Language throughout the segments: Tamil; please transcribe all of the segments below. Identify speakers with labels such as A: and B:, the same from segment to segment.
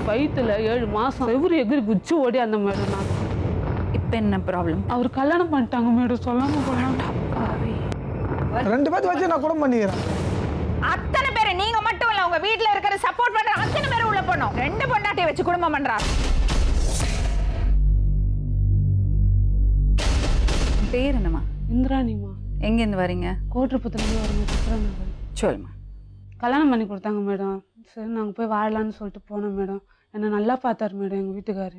A: வயிற்றுல 7 மாசம் எவரு எகிரி குச்சி ஓடி அந்த மேடம். நான்
B: இப்போ என்ன ப்ராப்ளம்?
A: அவர் கல்யாணம் பண்ணிட்டாங்க மேடம். சொல்லாம போனாங்க.
C: 2 பேர்த்து வச்சு நான் குடும்பம் பண்ணிக்கிறேன்.
B: அத்தனை பேர் நீங்க மட்டும் இல்ல, உங்க வீட்ல இருக்கிற சப்போர்ட் பண்ற அத்தனை பேர் உள்ள போனோம். 2 பொண்டாட்டியை வச்சு குடும்பம் பண்றா. பேர் என்னம்மா?
A: இந்திராணிமா.
B: எங்க இருந்து வரீங்க?
A: கோட்டரப்பத்துலேருந்து வரீங்க.
B: சொல்லுமா.
A: கல்யாணம் பண்ணி கொடுத்தாங்க மேடம். சரி நாங்கள் போய் வாழலான்னு சொல்லிட்டு போனோம் மேடம். என்னை நல்லா பார்த்தாரு மேடம் எங்கள் வீட்டுக்காரு.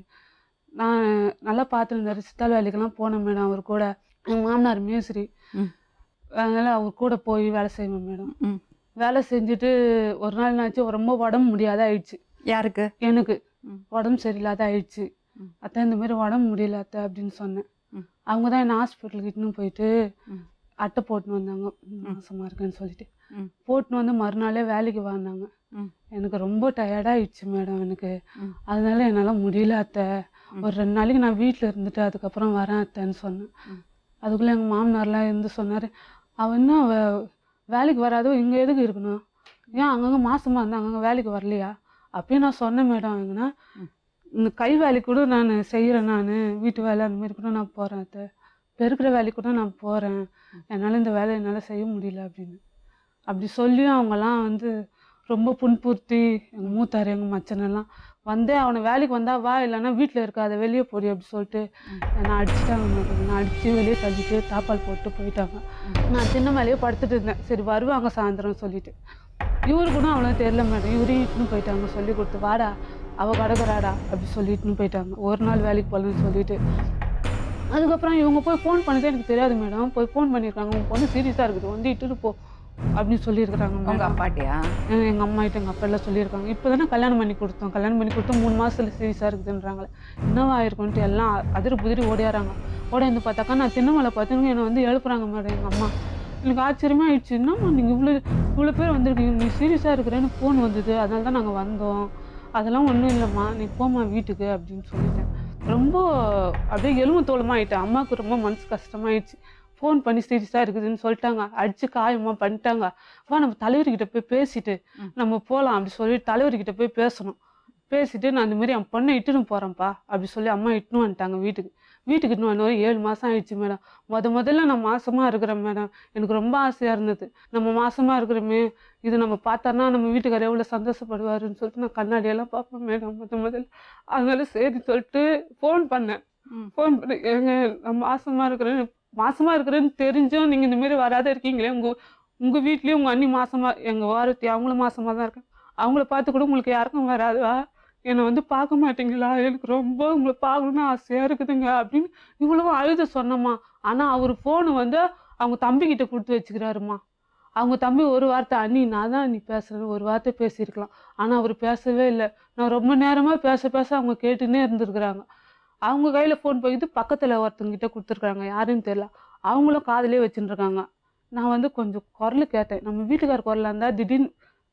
A: நான் நல்லா பார்த்துருந்தாரு. சித்தாள் வேலைக்கெல்லாம் போனேன் மேடம் அவர் கூட. எங்கள் மாமனார் மேஸ்திரி. அதனால் அவர் கூட போய் வேலை செய்வேன் மேடம். வேலை செஞ்சுட்டு ஒரு நாள் என்னாச்சு, ரொம்ப உடம்பு முடியாத ஆயிடுச்சு.
B: யாருக்கு?
A: எனக்கு உடம்பு சரியில்லாத ஆயிடுச்சு. அத்தை இந்த மாதிரி உடம்பு முடியல அத்தை அப்படின்னு சொன்னேன். அவங்க தான் என்ன ஹாஸ்பிட்டலுக்கு இட்டுன்னு போயிட்டு அட்டை போட்டுன்னு வந்தாங்க. மாசமாக இருக்குன்னு சொல்லிட்டு போட்டுன்னு வந்து மறுநாளே வேலைக்கு வாங்கினாங்க. எனக்கு ரொம்ப டயர்டாகிடுச்சு மேடம் எனக்கு. அதனால என்னால் முடியல அத்தை. ஒரு 2 நாளைக்கு நான் வீட்டில் இருந்துட்டு அதுக்கப்புறம் வரேன் அத்தைன்னு சொன்னேன். அதுக்குள்ளே எங்கள் மாமனார்லாம் இருந்து சொன்னார், அவன் என்ன வேலைக்கு வராதோ இங்கே எதுக்கு இருக்கணும், ஏன் அங்கங்கே மாசமாக இருந்தால் அங்கங்கே வேலைக்கு வரலையா அப்படின்னு நான் சொன்னேன் மேடம். எங்கன்னா இந்த கை வேலைக்கு கூட நான் செய்கிறேன், நான் வீட்டு வேலை அந்த மாதிரி கூட நான் போகிறேன் அத்தை, பெருக்கிற வேலைக்கு கூட நான் போகிறேன், என்னால் இந்த வேலை என்னால் செய்ய முடியல அப்படின்னு. அப்படி சொல்லியும் அவங்கெல்லாம் வந்து ரொம்ப புண்பூர்த்தி, எங்கள் மூத்தார் எங்கள் மச்சனெல்லாம் வந்து அவனை வேலைக்கு வந்தால் வா, இல்லைன்னா வீட்டில் இருக்காத வெளியே போடி அப்படி சொல்லிட்டு என்னை அடிச்சுட்டாங்க மேடம். நான் அடித்து வெளியே தள்ளிட்டு தாப்பால் போட்டு போயிட்டாங்க. நான் சின்ன மேலேயே படுத்துட்டு இருந்தேன். சரி வருவாங்க சாயந்தரம் சொல்லிட்டு. இவரு கூட அவ்வளோ தெரியல மேடம். இவரையும் இட்டுன்னு போயிட்டாங்க சொல்லி கொடுத்து, வாடா அவள் கடக்குறாடா அப்படி சொல்லிட்டுன்னு போயிட்டாங்க. ஒரு நாள் வேலைக்கு போகலன்னு சொல்லிட்டு. அதுக்கப்புறம் இவங்க போய் ஃபோன் பண்ணதே எனக்கு தெரியாது மேடம். போய் ஃபோன் பண்ணியிருக்காங்க, உங்கள் பொண்ணு சீரியஸாக இருக்குது வந்து இட்டுட்டு போ அப்படின்னு சொல்லியிருக்கிறாங்க.
B: உங்கள் அப்பாட்டியா?
A: எங்கள் அம்மா கிட்ட எங்கள் அப்பா எல்லாம் சொல்லியிருக்காங்க. இப்போ தானே கல்யாணம் பண்ணி கொடுத்தோம், கல்யாணம் பண்ணி கொடுத்தோம் 3 மாதத்துல சீரியஸாக இருக்குதுன்றாங்களே, என்னவா இருக்குன்ட்டு எல்லாம் அதிரி புதிரி ஓடியாராங்க. ஓடியாந்து பார்த்தாக்கா நான் சின்னமலை பார்த்துன்னு என்னை வந்து எழுப்புறாங்க மேடம் எங்கள் அம்மா. எனக்கு ஆச்சரியமாக ஆயிடுச்சு. என்னம்மா நீங்கள் இவ்வளோ பேர் வந்திருக்கீங்க, நீ சீரியஸாக இருக்கிறேன்னு ஃபோன் வந்தது, அதனால தான் நாங்கள் வந்தோம், அதெல்லாம் ஒன்றும் இல்லைம்மா நீ போம்மா வீட்டுக்கு அப்படின்னு சொல்லிட்டேன். ரொம்ப அப்படியே எலும்பு தோளமாக ஆகிட்டேன். அம்மாவுக்கு ரொம்ப மனசு கஷ்டமாயிடுச்சு. ஃபோன் பண்ணி சீரியஸாக இருக்குதுன்னு சொல்லிட்டாங்க, அடித்து காயமாக பண்ணிட்டாங்க. வா நம்ம தலைவர்கிட்ட போய் பேசிட்டு நம்ம போகலாம் அப்படி சொல்லி தலைவர்கிட்ட போய் பேசணும். பேசிட்டு நான் இந்த மாதிரி என் பொண்ணை இட்டுன்னு போகிறேன்ப்பா அப்படி சொல்லி அம்மா இட்டுன்னு வந்துட்டாங்க வீட்டுக்கு. வீட்டுக்கு இட்டுன்னு வந்து 7 மாதம் ஆயிடுச்சு மேடம். முதல்ல நான் மாசமாக இருக்கிறேன் மேடம். எனக்கு ரொம்ப ஆசையாக இருந்தது, நம்ம மாசமாக இருக்கிறோமே, இது நம்ம பார்த்தோன்னா நம்ம வீட்டுக்காரர் எவ்வளோ சந்தோஷப்படுவாருன்னு சொல்லிட்டு நான் கண்ணாடியெல்லாம் பார்ப்பேன் மேடம் முதல்ல. அதனால சரி சொல்லிட்டு ஃபோன் பண்ணேன். ஃபோன் பண்ணி ஏங்க நான் மாசமாக இருக்கிறேன்னு தெரிஞ்சும் நீங்கள் இந்தமாரி வராத இருக்கீங்களே, உங்கள் வீட்லேயும் உங்கள் அண்ணி மாசமாக, எங்கள் வாரத்தி அவங்களும் மாசமாக தான் இருக்காங்க, அவங்கள பார்த்து கூட உங்களுக்கு யாருக்கும் வராதுவா, என்னை வந்து பார்க்க மாட்டீங்களா, எனக்கு ரொம்ப உங்களை பார்க்கணுன்னு ஆசையாக இருக்குதுங்க அப்படின்னு இவ்வளவு அழுத சொன்னம்மா. ஆனால் அவர் ஃபோனு வந்து அவங்க தம்பிக்கிட்ட கொடுத்து வச்சுக்கிறாருமா. அவங்க தம்பி ஒரு வார்த்தை, அண்ணி நான் தான் நீ பேசுகிறேன்னு ஒரு வார்த்தை பேசியிருக்கலாம், ஆனால் அவர் பேசவே இல்லை. நான் ரொம்ப நேரமாக பேச அவங்க கேட்டுன்னே இருந்துருக்குறாங்க. அவங்க கையில் ஃபோன் போயிட்டு பக்கத்தில் ஒருத்தங்கிட்ட கொடுத்துருக்காங்க, யாருன்னு தெரியல, அவங்களும் காதலே வச்சுட்டு இருக்காங்க. நான் வந்து கொஞ்சம் குரல் கேட்டேன், நம்ம வீட்டுக்கார குரலாக இருந்தால் திடீர்னு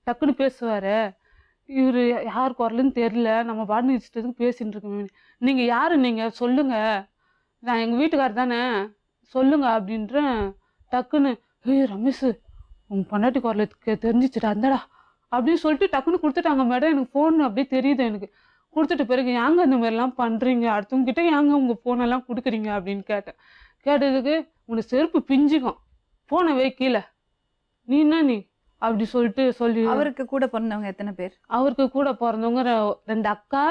A: டக்குன்னு பேசுவார், இவர் யார் குரலுன்னு தெரியல, நம்ம பாட்டு இஷ்டத்துக்கு பேசின்னு இருக்கோம், நீங்கள் யார் நீங்கள் சொல்லுங்கள், நான் எங்கள் வீட்டுக்காரர் தானே சொல்லுங்கள் அப்படின்றேன். டக்குன்னு ரமேஷ் உங்கள் பொண்டாட்டி குரலை தெரிஞ்சிச்சுட்டா அந்தடா அப்படின்னு சொல்லிட்டு டக்குன்னு கொடுத்துட்டாங்க மேடம். எனக்கு ஃபோன் அப்படியே தெரியுது எனக்கு. கொடுத்துட்ட பிறகு ஏங்க இந்த மாதிரிலாம் பண்ணுறீங்க, அடுத்தவங்ககிட்ட ஏங்க உங்கள் ஃபோனெல்லாம் கொடுக்குறீங்க அப்படின்னு கேட்டேன். கேட்டதுக்கு உனக்கு செருப்பு பிஞ்சிக்கும், ஃபோனை வை கீழே, நீ என்ன நீ அப்படி சொல்லிட்டு சொல்லி.
B: அவருக்கு கூட பிறந்தவங்க எத்தனை பேர்?
A: அவருக்கு கூட பிறந்தவங்க 2 அக்கா,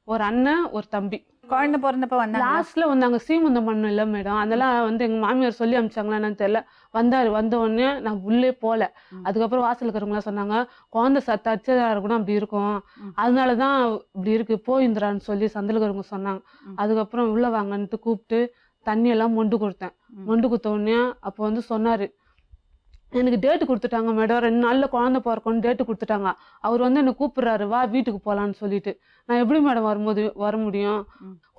A: ஒரு அண்ணன், ஒரு தம்பி.
B: குழந்தை பிறந்தப்ப வந்தாங்க.
A: லாஸ்ட்ல வந்தாங்க, சீமந்தம் பண்ண இல்லை மேடம். அதெல்லாம் வந்து எங்கள் மாமியார் சொல்லி அனுப்பிச்சாங்களா என்னன்னு தெரியல. வந்தார், வந்த உடனே நான் உள்ளே போகல. அதுக்கப்புறம் வாசல் இருக்கிறவங்களாம் சொன்னாங்க, குழந்தை சத்து அச்சதாக இருக்கணும் அப்படி இருக்கும், அதனால தான் இப்படி இருக்கு போயிந்திரான்னு சொல்லி சந்தில் இருக்கிறவங்க சொன்னாங்க. அதுக்கப்புறம் உள்ளே வாங்கன்ட்டு கூப்பிட்டு தண்ணியெல்லாம் மொண்டு கொடுத்தேன். மொண்டு கொடுத்த உடனே அப்போ வந்து சொன்னார், எனக்கு டேட்டு கொடுத்துட்டாங்க மேடம், 2 நாளில் குழந்தை பிறக்கணும்னு டேட்டு கொடுத்துட்டாங்க. அவர் வந்து என்னை கூப்பிட்றாரு, வா வீட்டுக்கு போகலான்னு சொல்லிட்டு. நான் எப்படி மேடம் வர முடியும்,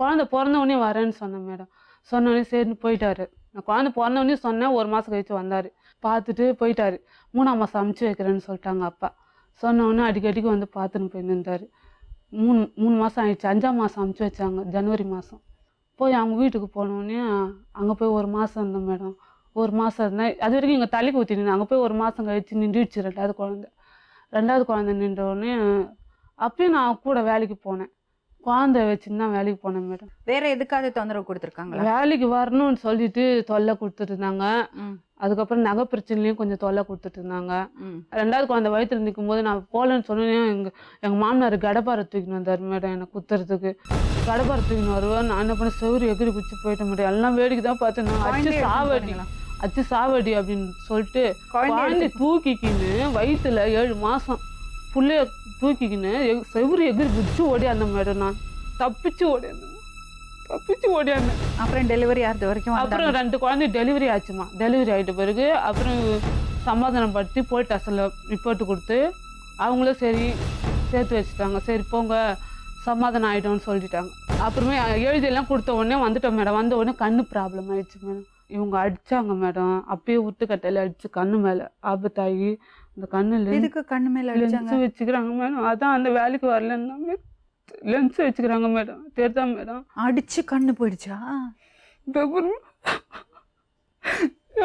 A: குழந்தை பிறந்தவொடனே வரேன்னு சொன்னேன் மேடம். சொன்னோடனே சரின்னு போயிட்டாரு. நான் குழந்தை பிறந்தவொடனே சொன்னேன், 1 மாதம் கழிச்சு வந்தார், பார்த்துட்டு போயிட்டாரு. 3ஆம் மாதம் அமுச்சு வைக்கிறேன்னு சொல்லிட்டாங்க அப்பா. சொன்னோடனே அடிக்கடிக்கு வந்து பார்த்துன்னு போயிருந்தார். 3 மாதம் ஆயிடுச்சு. 5ஆம் மாதம் அமுச்சு வச்சாங்க, ஜனவரி மாதம். போய் அவங்க வீட்டுக்கு போனோடனே அங்கே போய் 1 மாதம் இருந்தேன் மேடம். 1 மாதம் இருந்தேன். அது வரைக்கும் இங்கே தலைக்கு ஊற்றிட்டு அங்கே போய் 1 மாதம் கழிச்சு நின்றுடுச்சு 2வது குழந்தை. 2வது குழந்தை நின்ற உடனே அப்பயும் நான் கூட வேலைக்கு போனேன். குழந்தை வச்சுன்னு தான் வேலைக்கு போனேன் மேடம்.
B: வேற எதுக்காவது தொந்தரவு கொடுத்துருக்காங்களா?
A: வேலைக்கு வரணும்னு சொல்லிட்டு தொல்லை கொடுத்துட்டு இருந்தாங்க. அதுக்கப்புறம் நகை பிரச்சனைலையும் கொஞ்சம் தொல்லை கொடுத்துட்டு இருந்தாங்க. 2வது குழந்தை வயிற்றுல நிற்கும் போது நான் போகலன்னு சொன்னேன். எங்கள் மாமனார் கடப்பாரை தூக்கின்னு வந்தார் மேடம் என்னை குத்துறதுக்கு. கடப்பாரை தூக்கின்னு வருவேன். நான் என்ன பண்ண செவரு எகிரி குச்சி போயிட்ட மேடம். எல்லாம் வேடிக்கை தான் பார்த்தேன். நான் அச்சு சாவடி அப்படின்னு சொல்லிட்டு குழந்தை தூக்கிக்கின்னு வயிற்றுல 7 மாதம் புள்ளைய தூக்கிக்கின்னு செவரு எகிரி குச்சி ஓடியாந்தேன் மேடம். நான் தப்பிச்சு ஓடியாந்தேன்.
B: அப்புறம் டெலிவரி ஆகிறது வரைக்கும்
A: அப்புறம் 2 குழந்தை டெலிவரி ஆச்சுமா. டெலிவரி ஆகிட்ட பிறகு அப்புறம் சமாதானப்படுத்தி போய் டெஸ்டில் ரிப்போர்ட்டு கொடுத்து அவங்களும் சரி சேர்த்து வச்சுட்டாங்க. சரி போங்க சமாதானம் ஆகிட்டோன்னு சொல்லிட்டாங்க. அப்புறமே எழுதியெல்லாம் கொடுத்த உடனே வந்துட்டோம் மேடம். வந்த உடனே கண்ணு ப்ராப்ளம் ஆயிடுச்சு மேடம். இவங்க அடித்தாங்க மேடம். அப்பயே உருட்டுக்கட்டையில் அடித்து கண்ணு மேலே ஆபத்தாகி இந்த
B: கண்ணு மேலே
A: லென்ஸ் வச்சுக்கிறாங்க மேடம். அதான் அந்த வேலைக்கு வரலன்னு தான் மேடம் லென்ஸ் வச்சுக்கிறாங்க மேடம். தெரிதா மேடம்?
B: அடிச்சு கண்ணு போயிடுச்சா?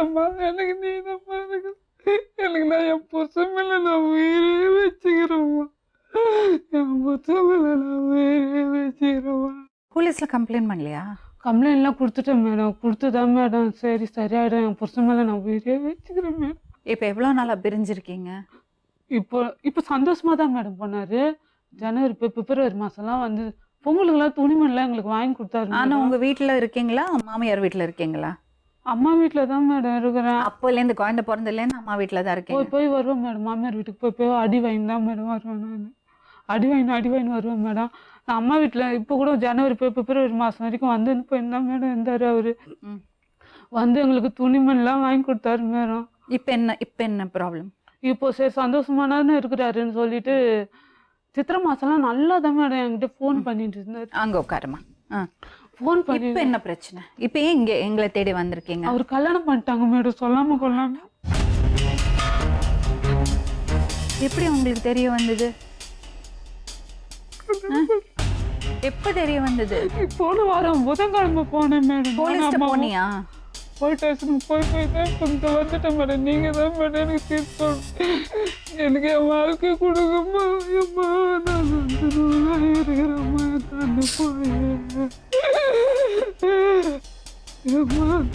A: அம்மா எனக்கு நீ தான் எனக்கு நான் என் புருஷன் மேல நான் உயிரே வச்சுக்கிறேம்மா. என் புருஷன் மேல நான் உயிரே வச்சுக்கிறேம்மா.
B: போலீஸ்ல கம்ப்ளைண்ட் பண்ணலையா?
A: கம்ப்ளைண்ட்லாம் கொடுத்துட்டேன் மேடம். கொடுத்துதான் மேடம் சரி சரியாயிடும் என் புருஷன் மேல நான் உயிரே வச்சுக்கிறேன் மேடம்.
B: இப்போ எவ்வளோ நாளாக பிரிஞ்சிருக்கீங்க?
A: இப்போ சந்தோஷமா தான் மேடம் பண்ணாரு. ஜனவரி பிப்ரவரி மாதம்லாம் வந்து பொங்கலுக்குலாம் துணிமணிலாம் எங்களுக்கு வாங்கி கொடுத்தாரு.
B: ஆனால் உங்கள் வீட்டில் இருக்கீங்களா மாமியார் வீட்டில் இருக்கீங்களா?
A: அம்மா வீட்டில் தான் மேடம் இருக்கிறேன்.
B: அப்போலேருந்து குழந்தை பிறந்ததுலேருந்து அம்மா வீட்டில் தான் இருக்கேன்.
A: போய் வருவேன் மேடம். மாமியார் வீட்டுக்கு போய் அடி வாங்கி தான் மேடம் வருவேன். நான் அடி வாங்கி வருவேன் மேடம். நான் அம்மா வீட்டில் இப்போ கூட ஜனவரி பிப்ரவரி மாதம் வரைக்கும் வந்து போயிருந்தான் மேடம் இருந்தார். அவர் வந்து எங்களுக்கு துணிமணிலாம் வாங்கி கொடுத்தாரு மேடம்.
B: இப்போ என்ன ப்ராப்ளம்?
A: இப்போ சரி சந்தோஷமானு இருக்கிறாருன்னு சொல்லிட்டு சித்திரை மாசம்லாம் நல்லா தான் மேடம் என்கிட்ட ஃபோன் பண்ணிட்டு இருந்தாரு.
B: அங்கே உட்காருமா.
A: ஃபோன் பண்ணி
B: இப்போ என்ன பிரச்சனை? இப்போ ஏன் எங்களை தேடி வந்திருக்கீங்க?
A: அவர் கல்யாணம் பண்ணிட்டாங்க மேடம். சொல்லாம கொள்ளாம.
B: எப்படி உங்களுக்கு தெரிய வந்தது? எப்போ தெரிய வந்தது?
A: போன வாரம் புதன்கிழமை போனேன் மேடம்.
B: போலீஸ்ல போனியா?
A: போய் தான் இங்கே வந்துட்டேன் மேடம். நீங்கள் தான் மேடம் எனக்கு தீர்ப்பு. எனக்கு என் வாழ்க்கை கொடுங்கம்மா. எம்மா நான் வந்து இருக்கிறேம்மா.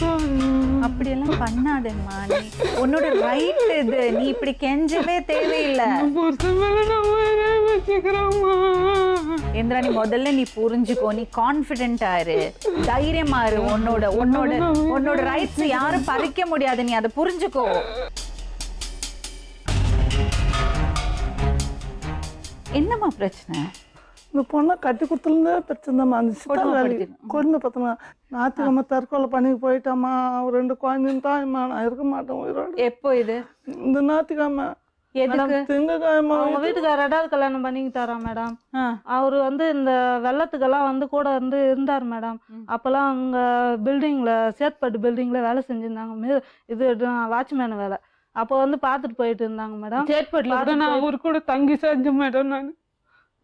A: கண்ணு
B: அப்படியெல்லாம் பண்ணாதேம்மா. நீ உன்னோட ரைட் இது. நீ இப்படி கெஞ்சவே தேவையில்லை. இந்திரா நீ முதல்ல நீ புரிஞ்சுக்கோ. நீ கான்ஃபிடென்ட் ஆயிரு, தைரியமா இரு. உன்னோட ரைட்ஸ் யாரும் பறிக்க முடியாது. நீ அதை புரிஞ்சுக்கோ. என்னம்மா பிரச்சனை?
C: இந்த பொண்ணை கட்டி கொடுத்துலேருந்தே பிரச்சனைம்மா. அந்த சித்தா வேலை கொடுமை பார்த்தோம்மா. ஞாயிற்றுக்கிழமை தற்கொலை பண்ணி போயிட்டாம்மா. 2 குழந்தைன்னு தான்மா. நான் இருக்க மாட்டேன் உயிரோடு.
B: எப்போ இது?
C: இந்த ஞாயிற்றுக்கிழமை. திங்கக்கிழமை.
A: அவங்க வீட்டுக்கார 2வது கல்யாணம் பண்ணிக்கிட்டாரா மேடம். அவரு வந்து இந்த வெள்ளத்துக்கெல்லாம் வந்து கூட இருந்தார் மேடம். அப்பெல்லாம் அங்க பில்டிங்ல சேத்பட்டு பில்டிங்ல வேலை செஞ்சிருந்தாங்க. இது வாட்ச்மேன் வேலை. அப்போ வந்து பார்த்துட்டு போயிட்டு இருந்தாங்க மேடம். சேத்பட்டுல நான் அவரு கூட தங்கி செஞ்சேன் மேடம்.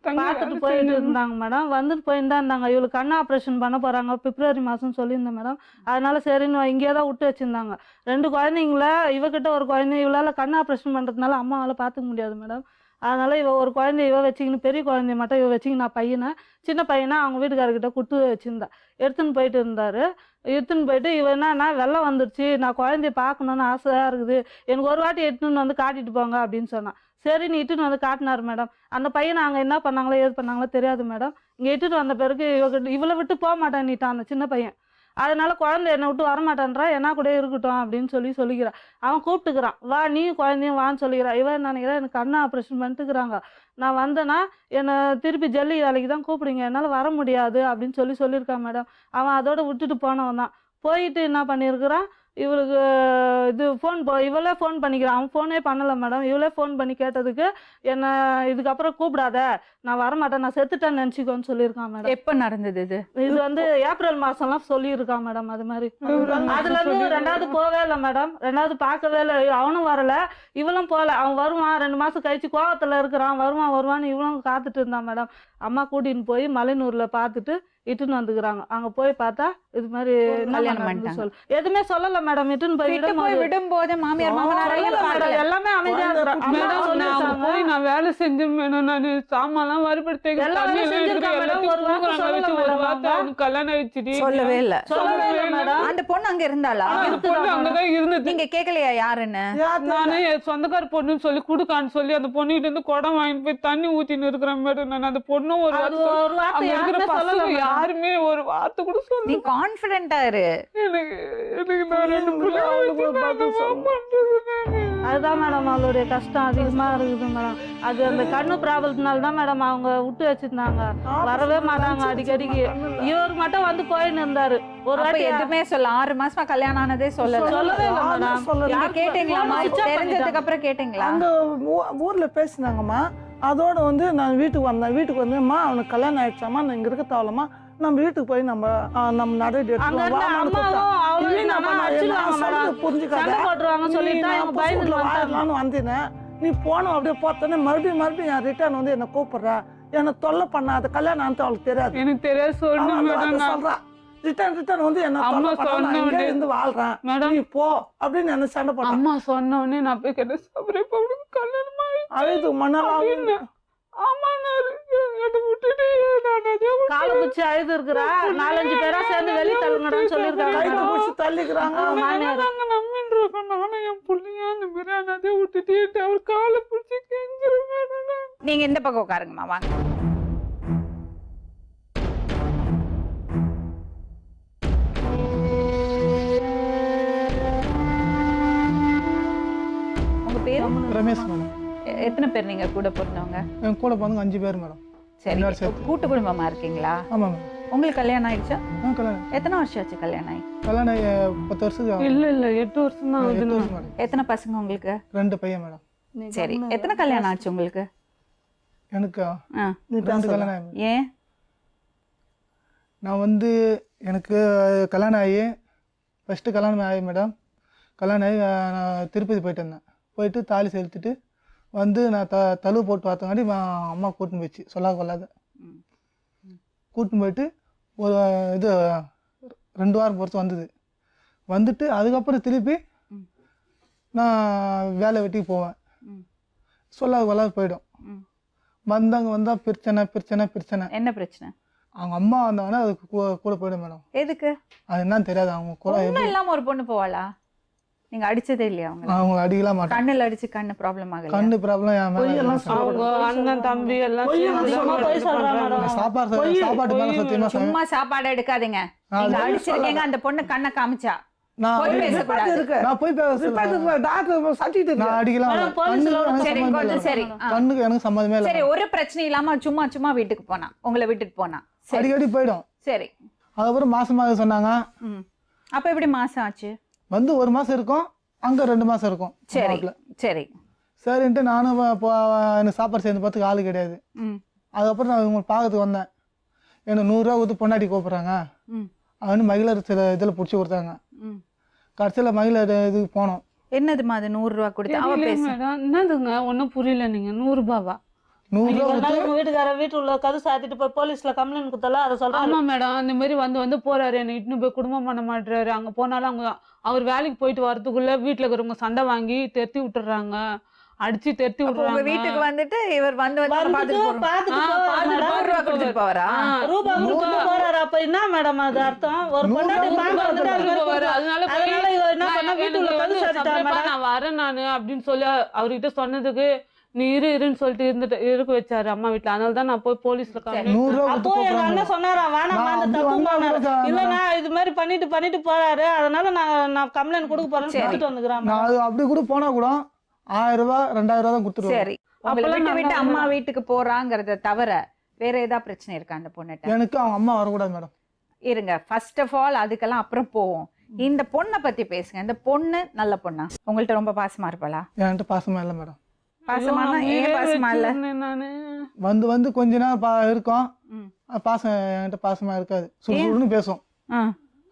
A: நான் பார்த்துட்டு போயிட்டு இருந்தாங்க மேடம். வந்துட்டு போயிட்டு தான் இருந்தாங்க. இவளுக்கு கண் ஆப்ரேஷன் பண்ண போகிறாங்க பிப்ரவரி மாதம் சொல்லியிருந்தேன் மேடம். அதனால சரின்னு இங்கே தான் விட்டு வச்சுருந்தாங்க. 2 குழந்தைங்கள இவகிட்ட ஒரு குழந்தை. இவளால் கண் ஆப்ரேஷன் பண்ணுறதுனால அம்மாவால் பார்த்துக்க முடியாது மேடம். அதனால ஒரு குழந்தைய வச்சுக்கின்னு பெரிய குழந்தைய மட்டும் வச்சுக்கின்னு நான் பையனை சின்ன பையனை அவங்க வீட்டுக்காரர்கிட்ட கொடுத்து வச்சுருந்தா. எடுத்துன்னு போயிட்டு இருந்தார். எடுத்துன்னு போயிட்டு என்னன்னா வெள்ளம் வந்துருச்சு, நான் குழந்தைய பார்க்கணுன்னு ஆசையாக இருக்குது, எனக்கு ஒரு வாட்டி எடுத்துன்னு வந்து காட்டிட்டு போங்க அப்படின்னு சொன்னான். சரி நீ இட்டுன்னு வந்து காட்டினார் மேடம். அந்த பையனை அங்கே என்ன பண்ணாங்களோ ஏது பண்ணாங்களோ தெரியாது மேடம். இங்கே இட்டுட்டு வந்த பிறகு இவளை விட்டு போக மாட்டான்னுட்டான் அந்த சின்ன பையன். அதனால குழந்தை என்னை விட்டு வரமாட்டான்றா, என்ன கூட இருக்கட்டும் அப்படின்னு சொல்லிக்கிறான். அவன் கூப்பிட்டுக்கிறான், வா நீ குழந்தையும் வான்னு சொல்லிக்கிறான். இவன் நினைக்கிறேன் எனக்கு கண்ணை ஆப்ரேஷன் பண்ணிட்டுக்கிறாங்க, நான் வந்தேன்னா என்னை திருப்பி ஜல்லி வேலைக்கு தான் கூப்பிடுங்க, என்னால் வர முடியாது அப்படின்னு சொல்லியிருக்கான் மேடம். அவன் அதோட விட்டுட்டு போனவன் தான். போயிட்டு என்ன பண்ணியிருக்கிறான், இவளுக்கு இது இவளே ஃபோன் பண்ணிக்கிறான். அவன் ஃபோனே பண்ணலை மேடம். இவளே ஃபோன் பண்ணி கேட்டதுக்கு என்னை இதுக்கப்புறம் கூப்பிடாத, நான் வரமாட்டேன், நான் செத்துட்டேன்னு நினச்சிக்கோன்னு சொல்லியிருக்கான் மேடம்.
B: எப்போ நடந்தது இது?
A: இது வந்து ஏப்ரல் மாதம்லாம் சொல்லியிருக்கான் மேடம். அது மாதிரி அதுலேருந்து 2வது போவே இல்லை மேடம். 2வது பார்க்கவே இல்லை. அவனும் வரலை, இவளும் போகல. அவன் வருவான் 2 மாதம் கழிச்சு கோவத்தில் இருக்கிறான், வருவான்னு இவளும் காத்துட்டு இருந்தான் மேடம். அம்மா கூட்டின்னு போய் மலையனூரில் பார்த்துட்டு
D: இட்டுன்னு வந்துக்கிறாங்க. அங்க போய் பார்த்தா இது மாதிரி
B: கல்யாணம்
D: நடந்து
B: பண்ணிட்டாங்க.
D: எதுவுமே சொல்லல மேடம். இட்டுன்னு போய்
B: விட்டு போய் விடும்போது மாமியார் மாமனார் எல்லாம்
D: சொல்லல
B: பார்க்கல.
D: மேடம். எல்லாமே அமைதியா இருக்கிறாங்க. அம்மா
A: மேடம் நான்
D: சொல்லிருக்காங்க.
A: போய் நான் வேலை செஞ்சேன் மேடம். நான் சாமான்லாம் வறுபடுத்தி
D: எல்லா வேலையும் செஞ்சிருக்காங்க மேடம். ஒரு வார்த்தை சொல்லல
A: ஒரு
D: மேடம்
A: வார்த்தை
D: அவங்க.
A: அவனுக்கு கல்யாணம் ஆயிடுச்சுடி.
B: சொல்லவே இல்ல.
D: சொல்லவே இல்லை மேடம்.
B: அந்த பொண்ணு அங்க இருந்தாளா?
A: அந்த பொண்ணு அங்கதான் இருந்தது.
B: நீங்க கேட்கலையா யாருன்னு?
A: நானே என் சொந்தக்கார பொண்ணுன்னு சொல்லி குடுக்கான்னு சொல்லி அந்த பொண்ணுகிட்ட இருந்து குடம் வாங்கிட்டு போய் தண்ணி ஊத்தின்னு இருக்கிறேன் மேடம். நான் அந்த பொண்ணும் ஒரு
D: அது
A: வார்த்தை
D: ஒரு வார்த்தை
A: அங்க இருக்கிற
D: யாருமே சொல்லல
A: பசங்க
D: மேடம்.
A: யாருமே ஒரு வார்த்தை கூட
B: நீ
A: சொல்லல.
B: கான்பிடென்ட்டா இரு.
A: எனக்கு நான் ரெண்டு பிள்ளைங்க
C: அவளுக்கு ஒரு பதில்
A: வச்சுட்டு
C: சொல்லு.
A: பண்றது.
D: அதுதான் மேடம் அவளுடைய கஷ்டம் அதிகமா இருக்குது மேடம். அது அந்த கண்ணு ப்ராப்ளத்தினால தான் மேடம் அவங்க விட்டு வச்சிருந்தாங்க. வரவே மாட்டாங்க அடிக்கடிக்கு. இவர் மட்டும் வந்து போயின்னு இருந்தாரு. ஒரு
B: அப்ப
D: வாட்டி
B: எதுவுமே சொல்ல 6 மாசமா கல்யாணம் ஆனதே சொல்லல.
D: சொல்லவே இல்லை மேடம்.
C: சொல்லல.
B: நீங்க கேட்டீங்களாமா?
D: switch off
B: தெரிஞ்சதுக்கு அப்புறம் கேட்டீங்களா?
C: அந்த ஊர்ல பேசினாங்கம்மா. அதோட வந்து நான் வீட்டுக்கு வந்தேன். வீட்டுக்கு வந்தும்மா அவனுக்கு கல்யாணம் ஆயிடுச்சாம்மா, நான் இங்க இருக்க தேவலம்மா, நம்ம வீட்டுக்கு போய் நம்ம நடவடிக்கை
D: அங்க
C: எடுத்துக்கலாம்
D: இருந்த
C: வாமான்னு கூப்பிட்டா.
D: அம்மாவும் அவளும்
C: இல்லைன்னா
D: என்னன்னா
C: நான்
D: அடிச்சிடுவாங்க
C: என்ன
D: மேடம்.
C: சொல்றது புரிஞ்சுக்காத.
D: சண்டை போட்டுருவாங்கன்னு சொல்லிட்டு தான் இவங்க பயந்துட்டு வந்தாங்க.
C: வாயிடலான்னு வந்தேன். நீ போனோம் அப்படியே பார்த்தோன்னே மறுபடியும் என் ரிட்டர்ன் வந்து என்னை கூப்பிடுறா, என்னை தொல்லை பண்ணாத, கல்யாணம் ஆனது அவளுக்கு தெரியாது.
A: எனக்கு தெரியாது சொன்ன மேடம். நான்
C: சொல்றா ரிட்டர்ன் வந்து என்ன
A: அம்மா
C: தொல்லை பண்ணா, நான்
A: சொன்ன
C: இங்கே
A: உடனே-
C: இருந்து வாழ்றேன்,
A: மேடம்.
C: நீ போ அப்படின்னு என்ன சண்டை போட்டான்.
A: அம்மா சொன்ன உடனே நான் போய் கேட்டேன், சபரி இப்ப அவனுக்கு கல்யாணம் ஆயிடுச்சு
C: அழுது மணலாம்
A: அப்படின்னு. ஆமா நான் என்னை விட்டுட்டு நான் அதே விட்டு-
D: காலை பிடிச்சி அழுது இருக்கிறா. 4-5 பேரா சேர்ந்து வெளியே தள்ளுங்கடான்னு சொல்லியிருக்காங்க
C: கைத்து
D: மேடம்.
C: பிடிச்சி தள்ளிக்கிறாங்க.
D: மாமியார்.
A: நாங்க நம்பின்னு இருக்கோம். நானும் என் பிள்ளைங்க அந்த மாதிரி அதே விட்டுட்டு அவர் காலை பிடிச்சி கெஞ்சிரும் மேடம்.
B: நீங்க இந்த பக்கம் உட்காருங்கம்மா, வாங்க. உங்க பேரு?
E: ரமேஷ் மேடம்.
B: எத்தனை பேர் நீங்க கூட பிறந்தவங்க?
E: என் கூட பிறந்தவங்க 5 பேர் மேடம்.
B: சரி,
E: எல்லாரும் சேர்த்து.
B: கூட்டு குடும்பமா இருக்கீங்களா?
E: ஆமாம் மேடம்.
B: உங்களுக்கு கல்யாணம் ஆயிடுச்சா?
E: கல்யாணம்
B: எத்தனை வருஷம் ஆச்சு கல்யாணம் ஆகி?
E: கல்யாணம் ஆகி 10 வருஷத்துக்கு ஆகுது.
A: இல்ல இல்ல 8 வருஷம் தான்
E: 8
A: ஆகுது.
E: வருஷம் மேடம்.
B: எத்தனை பசங்க உங்களுக்கு?
E: 2 பையன் மேடம்.
B: சரி, எத்தனை கல்யாணம் ஆச்சு உங்களுக்கு?
E: எனக்கு
B: ஆ,
E: 2 கல்யாணம் ஆகி.
B: ஏன்?
E: நான் வந்து எனக்கு கல்யாணம் ஆகி ஃபஸ்ட்டு கல்யாணம் ஆகி மேடம். கல்யாணம் ஆகி நான் திருப்பதி போயிட்டு வந்தேன். போயிட்டு தாலி செலுத்திட்டு வந்து நான் தழுவு போட்டு பார்த்தங்காட்டி அம்மா கூட்டின்னு போயிடுச்சு, சொல்லாத கொள்ளாத. கூட்டின்னு போயிட்டு ஒரு இது 2 வாரம் பொறுத்து வந்தது. வந்துட்டு அதுக்கப்புறம் திருப்பி நான் வேலை வெட்டிக்கு போவேன். சொல்லாத கொள்ளாத போயிடும். வந்தால் பிரச்சனை.
B: என்ன பிரச்சனை?
E: அவங்க அம்மா வந்தாங்கன்னா அதுக்கு கூட போயிடும் மேடம்.
B: எதுக்கு?
E: அது என்னன்னு தெரியாது. அவங்க கூட
B: ஒண்ணும் இல்லாம ஒரு பொண்ணு போவாளா? நீங்க அடிச்சதே இல்லையா அவங்க?
E: அவங்க அடிக்கலாம் மாட்டாங்க.
B: கண்ணுல அடிச்சு கண்ணு ப்ராப்ளம் ஆகல?
E: கண்ணு ப்ராப்ளம் என் மேல
A: அவங்க அண்ணன் தம்பி எல்லாம்
D: அதிகமா போய் சொல்றாங்க மேடம்.
E: சாப்பாடு மேல சத்தியமா
B: சும்மா சாப்பாடு எடுக்காதீங்க. நீங்க அடிச்சிருக்கீங்க, அந்த பொண்ணு கண்ணை காமிச்சா.
E: நான்
B: போய் பேசக்கூடாது.
C: இருக்கு.
E: நான் போய் பேச
C: டாக்டர் சர்டிஃபிகேட்
E: நான் அடிக்கலாம்
D: மேடம்,
E: மாட்டேன்.
D: போலீஸ்ல
E: கண்ணுக்கு
B: சரி,
E: எனக்கு
B: கொஞ்சம்
E: சம்மந்தமே
B: சரி.
E: இல்லை. கண்ணுக்கு எனக்கு சம்மந்தமே இல்லை.
B: சரி, ஒரு பிரச்சனை இல்லாம சும்மா வீட்டுக்கு போனா, உங்களை விட்டுட்டு போனா. சரி
E: அடிக்கடி போயிடும்.
B: சரி.
E: அதுக்கப்புறம் மாசமாக சொன்னாங்க.
B: ம். அப்ப எப்படி மாசம் ஆச்சு?
E: வந்து 1 மாசம் இருக்கும், அங்க 2 மாசம் இருக்கும்.
B: சரி
E: வீட்டுல.
B: சரி.
E: சரின்ட்டு நானும் எனக்கு சாப்பாடு சேர்ந்து பார்த்துக்கு ஆள் கிடையாது.
B: ம்
E: அதுக்கப்புறம் நான் இவங்க பார்க்கறதுக்கு வந்தேன். எனக்கு 100 ரூபா கொடுத்து பொண்டாட்டி கூப்பிட்றாங்க.
B: ம்
E: அவனு மகிழர் சில இதில் பிடிச்சி கொடுத்தாங்க.
B: ம்.
E: கடைசியில் மகிழர் இதுக்கு போனோம்.
B: என்னதுமா அது 100 ரூபா கொடுத்து? அவ பேச.
A: மேடம் என்னதுங்க ஒன்றும் புரியல. நீங்க 100 ரூபாவா?
E: 100 ரூபா
D: ஒரு நாள் உங்க வீட்டுக்காரர் வீட்டுல கது சாத்திட்டு போய் போலீஸ்ல கம்ப்ளைண்ட் கொடுத்தாலும் அதை சொல்றாங்க.
A: ஆமா மேடம், இந்த மாதிரி வந்து போறாரு, என்னை இட்டுன்னு போய் குடும்பம் பண்ண மாட்டாரு. அங்க போனாலும் அவங்க அவர் வேலைக்கு போயிட்டு வரதுக்குள்ள வீட்டுல இருக்கிறவங்க சண்டை வாங்கி தெத்தி விட்டுறாங்க, அடிச்சு தெத்தி
B: உங்க
A: விட்டுறாங்க.
B: வீட்டுக்கு வந்துட்டு இவர் வந்து பாத்துட்டு போறாரு.
D: பாத்துட்டு
A: ஆ,
D: போவாரு
A: பாத்துட்டு
D: மேடம்.
B: 100 ரூபா கொடுத்துட்டு போவாரா?
D: ரூபா கொடுத்து போறாரு. அப்ப என்ன மேடம் அது அர்த்தம்? ஒரு பொண்டாட்டி பார்க்க வந்துட்டு அது மாதிரி
A: போவாரு.
D: போறாரு.
A: அதனால
D: அதனால இவர் என்ன பண்ணா வீட்டுக்குள்ள கது சாத்திட்டாரு மேடம்.
A: நான் வரேன் நானு அப்படின்னு சொல்லி அவர்கிட்ட சொன்னதுக்கு நீ இருன்னு சொல்லிட்டு இருக்க வச்சாரு அம்மா வீட்டுல. அதனால தான் நான் போய் போலீஸ்ல
E: 100 ரூபா
D: அப்போ
E: கொடுத்து
D: எங்க
E: கூப்பிட்றாங்க.
D: அண்ணன் சொன்னாரா வேணாம்மா அந்த
E: நான்
D: தப்பு
E: அப்படி
D: பண்ணாரு.
E: வந்தா
D: இல்லன்னா இது மாதிரி பண்ணிட்டு போறாரு, அதனால நான் கம்ப்ளைண்ட் கொடுக்க போறேன்னு சொல்லிட்டு வந்துக்கிறேன்.
E: நான் அது அப்படி கூட போனா கூட 1000 ரூபா 2000 ரூபா தான் கொடுத்துருவேன்.
B: சரி, உங்களை விட்டு அம்மா வீட்டுக்கு போறாங்கறத தவிர வேற ஏதாவது பிரச்சனை இருக்கா அந்த பொண்ணுட்ட?
E: எனக்கு அவங்க அம்மா வரக்கூடாது மேடம்.
B: இருங்க, ஃபர்ஸ்ட் ஆஃப் ஆல் அதுக்கெல்லாம் அப்புறம் போவோம். இந்த பொண்ணை பத்தி பேசுங்க. இந்த பொண்ணு நல்ல பொண்ணா? உங்கள்ட்ட ரொம்ப பாசமா இருப்பாளா?
E: என்கிட்ட பாசமா இல்லை மேடம்.
B: பாசமானா ஏன் பாசமா இல்ல?
A: நானு
E: வந்து கொஞ்ச நேரம் இருக்கும்.
B: ம்.
E: பாசம் என்கிட்ட பாசமா இருக்காது. சுடுசுடுன்னு பேசும்.
B: ஆ,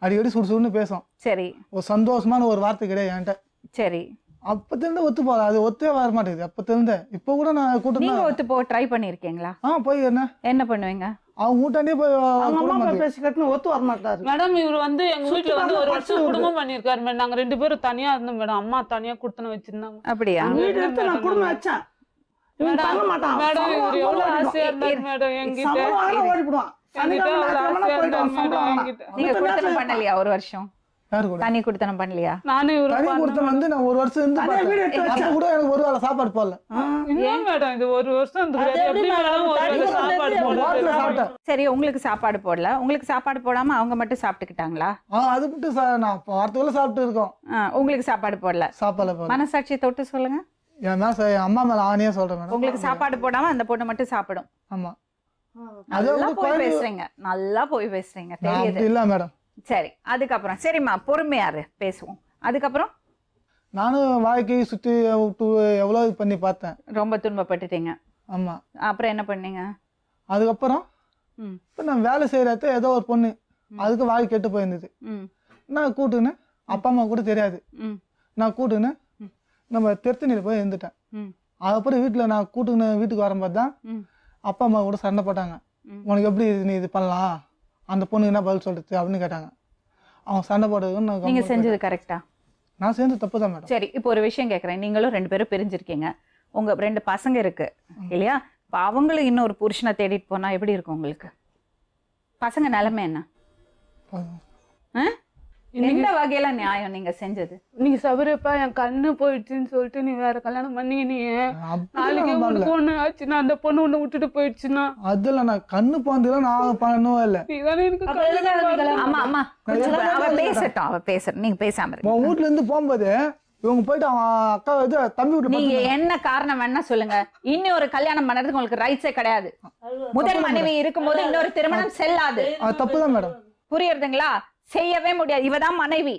E: அடிக்கடி சுடுசுடுன்னு பேசும்.
B: சரி
E: ஒரு சந்தோஷமான ஒரு வார்த்தை கிடையாது என்கிட்ட.
B: சரி.
E: அப்பத்திலிருந்து ஒத்து போகாது. அது ஒத்தே வர மாட்டேங்குது. அப்பத்திலிருந்து இப்போ கூட நான்
B: நீங்க
E: கூட்டம்
B: ஒத்து போ ட்ரை பண்ணிருக்கீங்களா?
E: போய்
B: என்ன பண்ணுவீங்க?
E: அவங்க வீட்டாண்டே போய்
C: அவங்க அம்மா
E: குடும்பம்
C: அப்பா பேசி கட்டுன்னு ஒத்து வர மாட்டாரு.
A: மேடம் இவர் வந்து எங்க வீட்டுல வந்து
C: சுத்தி
A: ஒரு
C: பார்க்க
A: வருஷம்
C: பச்சை
A: குடும்பம் பண்ணிருக்காரு மேடம். நாங்க 2 பேரும் தனியா இருந்தோம் மேடம். அம்மா தனியா கொடுத்தன வச்சிருந்தாங்க.
B: அப்படியா?
C: வீடு எடுத்து நான் குடும்பம் வச்சேன். இவன் தங்க மாட்டான்.
A: மேடம் இவர்
C: சம்பளம்
A: எவ்வளவு
C: வாங்க
A: ஆசையா இருந்தாரு மேடம் என்கிட்ட.
C: சம்பளம் வாங்க ஓடிடுவான்.
A: என்கிட்ட அவ்வளவு ஆசையா இருந்தாரு மேடம் என்கிட்ட.
B: நீங்க குடுத்தனம் பண்ணலையா ஒரு வருஷம்?
E: யாரு கூட
B: தனி குடுத்தனம் பண்ணலையா?
A: நானும் இவரு
E: தனி கொடுத்தன வந்து நான் 1 வருஷம் இருந்து
C: தனியா வீடு எடுத்து
E: பார்த்தேன். அப்ப கூட எனக்கு ஒரு வேளை சாப்பாடு போடல.
A: ஏன் மேடம் இது 1 வருஷம் இருந்துக்கிறாரு. எப்படி மேடம் ஒரு வேளை சாப்பாடு
E: ஒரு வாரத்துல
A: போடுறது?
E: சாப்பிட்டேன்.
B: சரி, உங்களுக்கு சாப்பாடு போடல. உங்களுக்கு சாப்பாடு போடாம அவங்க மட்டும் சாப்பிட்டுக்கிட்டாங்களா?
E: அது மட்டும் நான் வாரத்துக்குள்ள சாப்பிட்டு இருக்கோம்.
B: உங்களுக்கு சாப்பாடு போடல.
E: சாப்பாடுல போல
B: மனசாட்சியை தொட்டு சொல்லுங்க.
E: என் மேல என் அம்மா மேல ஆணையா சொல்றேன் மேடம்.
B: உங்களுக்கு சாப்பாடு போடாம அந்த பொண்ணு மட்டும் சாப்பிடும்.
E: ஆமா
B: நல்லா
E: வந்து
B: போய்
E: குழந்தை-
B: பேசுறீங்க, நல்லா போய் பேசுறீங்க,
E: நான்
B: தெரியுது.
E: அப்படி இல்ல மேடம்.
B: சரி, அதுக்கப்புறம் சரிம்மா, பொறுமையாரு, பேசுவோம். அதுக்கப்புறம்
E: நானும் வாழ்க்கையை சுற்றி விட்டு எவ்வளோ இது பண்ணி பார்த்தேன்.
B: ரொம்ப துன்பப்பட்டுட்டீங்க.
E: ஆமா.
B: அப்புறம் என்ன பண்ணீங்க?
E: அதுக்கப்புறம்
B: ம்.
E: இப்போ நான் வேலை செய்கிறத ஏதோ ஒரு பொண்ணு அதுக்கு வாழ்க்கை கெட்டு போயிருந்தது.
B: ம்.
E: நான் கூட்டுன்னு அப்பா அம்மா கூட தெரியாது.
B: ம்.
E: நான் கூட்டுன்னு நம்ம திருத்தணியில் போய் இருந்துட்டேன்.
B: ம்.
E: அதுக்கப்புறம் வீட்டில் நான் கூட்டுன்னு வீட்டுக்கு வரும்போது தான்
B: ம்.
E: அப்பா அம்மா கூட சண்டை போட்டாங்க. உனக்கு எப்படி நீ இது பண்ணலாம், அந்த பொண்ணுக்கு என்ன பதில் சொல்றது அப்படின்னு கேட்டாங்க. அவங்க சண்டை போடுறதுக்கு நான்
B: நீங்க
E: கம்முனு
B: செஞ்சது கரெக்டா?
E: நான் செஞ்சது தப்பு தான் மேடம்.
B: சரி, இப்போ ஒரு விஷயம் கேட்குறேன். நீங்களும் 2 பேரும் பிரிஞ்சிருக்கீங்க. உங்க 2 பசங்க இருக்கு இல்லையா? இப்போ அவங்களும் இன்னொரு புருஷனை தேடிட்டு போனா எப்படி இருக்கும் உங்களுக்கு? பசங்க நிலைமை என்ன? எந்த வகையில நியாயம் நீங்க செஞ்சது?
A: நீங்க சபரிப்பா என் கண்ணு போயிடுச்சுன்னு சொல்லிட்டு நீ வேற கல்யாணம் பண்ணீங்க. நீ நாளைக்கு உங்களுக்கு ஒண்ணு ஆச்சுன்னா அந்த பொண்ணு ஒண்ணு விட்டுட்டு போயிடுச்சுன்னா
E: அதுல நான் கண்ணு போந்ததுலாம் நான் பண்ணவே இல்லை.
A: நீதானே எனக்கு கல்யாணம்
B: ஆமா ஆமா, அவ பேசட்டும், அவ பேசட்டும், நீங்க பேசாம இருங்க.
E: உன் வீட்டுல இருந்து போகும்போது இவங்க போயிட்டு அவன் அக்கா இது தம்பி வீட்டு
B: நீங்க என்ன காரணம் வேணா சொல்லுங்க, இன்னொரு கல்யாணம் பண்றதுக்கு உங்களுக்கு ரைட்ஸே கிடையாது. முதல் மனைவி இருக்கும்போது இன்னொரு திருமணம் செல்லாது.
E: அது தப்பு தான் மேடம்.
B: புரியுதுங்களா? செய்யவே முடியாது. இவதான் மனைவி.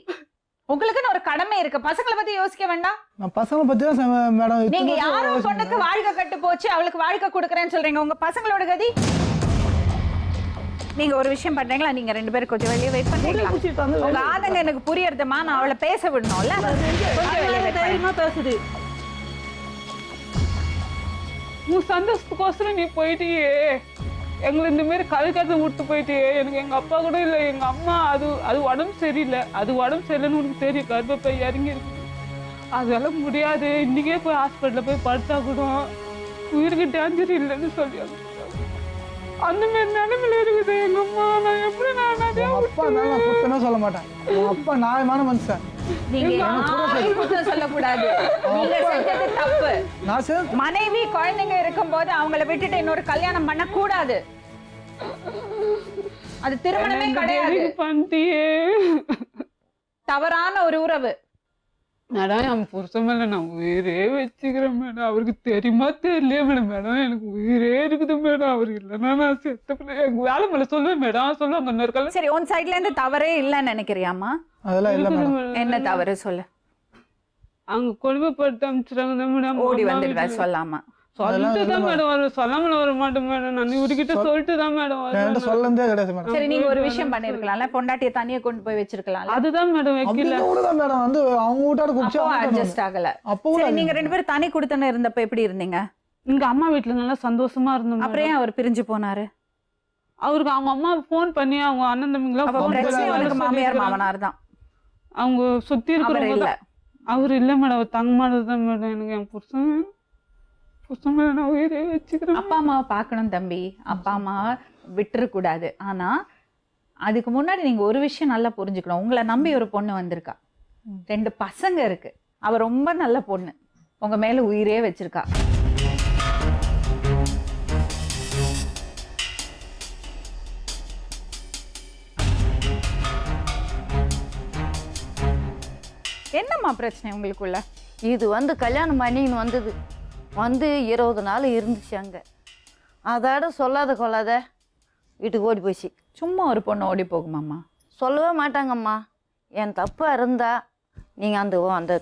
B: உங்களுக்குன்னு ஒரு கடமை இருக்கு. பசங்களை பத்தி யோசிக்க வேண்டாம்.
E: நான் பசங்களை பத்தி தான் மேடம்.
B: நீங்க யாரோ பொண்ணுக்கு வாழ்க்கை கட்டு போச்சு, அவளுக்கு வாழ்க்கை கொடுக்கறேன்னு சொல்றீங்க. உங்க பசங்களோட கதி? நீங்க ஒரு விஷயம் பண்றீங்களா? நீங்க 2 பேரும் கொஞ்சம் வெளியே வெயிட் பண்றீங்களா? உங்க ஆதங்க எனக்கு புரியுறதுமா. நான் அவளை பேச விடணும்ல. கொஞ்சம் வெளியே wait பண்ணுங்க.
D: தைரியமா பேசுது.
A: உன் சந்தோஷத்துக்கோசரம் நீ போயிட்டியே. எங்களை இந்த மாதிரி கதைக்கதை விட்டு போயிட்டியே. எனக்கு எங்க அப்பா கூட இல்லை, எங்க அம்மா அது உடம்பு சரியில்லை. அது உடம்பு சரியில்லைன்னு உனக்கு தெரியும். கர்ப்பப்பை இறங்கி இருக்கு. அதெல்லாம் முடியாது. இன்னைக்கே போய் ஹாஸ்பிட்டல்ல போய் படுத்தா கூட உயிருக்கு டேஞ்சர் இல்லைன்னு சொல்லி அந்த மாதிரி நிலைமையில இருக்குது எங்க அம்மா. நான் எப்படி நான் நிறைய
E: அப்பா மேல நான் குத்தமே சொல்ல மாட்டேன். உன் அப்பா நியாயமான மனுஷன்.
B: நீங்க யாரையும் குற்றம் சொல்லக்கூடாது. நீங்க செஞ்சது தப்பு.
E: நான் சேர்ந்து
B: மனைவி குழந்தைங்க இருக்கும்போது அவங்கள விட்டுட்டு இன்னொரு கல்யாணம் பண்ண கூடாது. அது திருமணமே கிடையாது.
A: பண்ணிட்டியே.
B: தவறான ஒரு உறவு.
A: மேடம் என் புருஷன் மேல நான் உயிரே வச்சுக்கிறேன் மேடம். அவருக்கு தெரியுமா தெரியலையே மேடம். மேடம் எனக்கு உயிரே இருக்குது மேடம். அவரு இல்லைன்னா நான் செத்த பிள்ளை. எங்க வேலை மேல சொல்லுவேன் மேடம். சொல்லுவாங்க இன்னொரு கல்ல.
B: சரி, உன் சைட்ல இருந்து தவறே இல்லைன்னு நினைக்கிறியாமா?
E: அதெல்லாம் இல்லை மேடம்.
B: என்ன தவறு சொல்லு.
A: அவங்க கொடுமைப்பட்டு அனுப்பிச்சிட்டாங்க மேடம்.
B: ஓடி வந்துடுவேன் சொல்லாம.
A: சொல்லிட்டு தான் மேடம் வரும். சொல்லாமல வர மாட்டேன் மேடம். நான் இவர்கிட்ட சொல்லிட்டு தான் மேடம்
E: என்கிட்ட சொல்லந்தே கிடையாது மேடம்.
B: சரி, நீங்க ஒரு விஷயம் பண்ணிருக்கலாம்ல. பொண்டாட்டியை தனியா கொண்டு போய் வச்சிருக்கலாம்ல.
A: அதுதான் மேடம் வைக்கல.
E: அப்படி கூட தான் மேடம் வந்து அவங்க வீட்டாட குடிச்சு
B: அப்போ அட்ஜஸ்ட் ஆகல.
E: அப்போ
B: சரி, நீங்க 2 பேரும் தனி கொடுத்தன இருந்தப்ப எப்படி இருந்தீங்க?
A: இங்க அம்மா வீட்டுல நல்லா சந்தோஷமா இருந்தோம்.
B: அப்புறம் ஏன் அவர் பிரிஞ்சு போனாரு?
A: அவருக்கு அவங்க அம்மா போன் பண்ணி அவங்க அண்ணன் தம்பிங்களா
B: அப்ப பிரச்சனை அவனுக்கு மாமியார் மாமனார் தான்.
A: அவங்க சுத்தி
B: அவர்
A: இருக்கிறவங்க
B: இல்ல.
A: தான். அவர் இல்ல மேடம். அவர் தங்க மாட்டதுதான் மேடம். எனக்கு என் புருஷன் மேல நான் உயிரே வச்சுக்கிறேன்.
B: அப்பா அம்மாவை பார்க்கணும் தம்பி. அப்பா அம்மா விட்டுறக்கூடாது. ஆனா அதுக்கு முன்னாடி நீங்க ஒரு விஷயம் நல்லா புரிஞ்சுக்கணும். உங்களை நம்பி ஒரு பொண்ணு வந்திருக்கா. 2 பசங்க இருக்கு. அவ ரொம்ப நல்ல பொண்ணு. உங்க மேல உயிரே வச்சிருக்கா. என்னம்மா பிரச்சனை உங்களுக்குள்ள?
F: இது வந்து கல்யாணம் பண்ணின்னு வந்தது. வந்து 20 நாள் இருந்துச்சு அங்கே. அதோட சொல்லாத கொள்ளாத வீட்டுக்கு ஓடி போச்சு.
B: சும்மா ஒரு பொண்ணு ஓடி போகுமாம்மா?
F: சொல்லவே மாட்டாங்கம்மா. என் தப்பாக இருந்தா நீங்கள் அந்த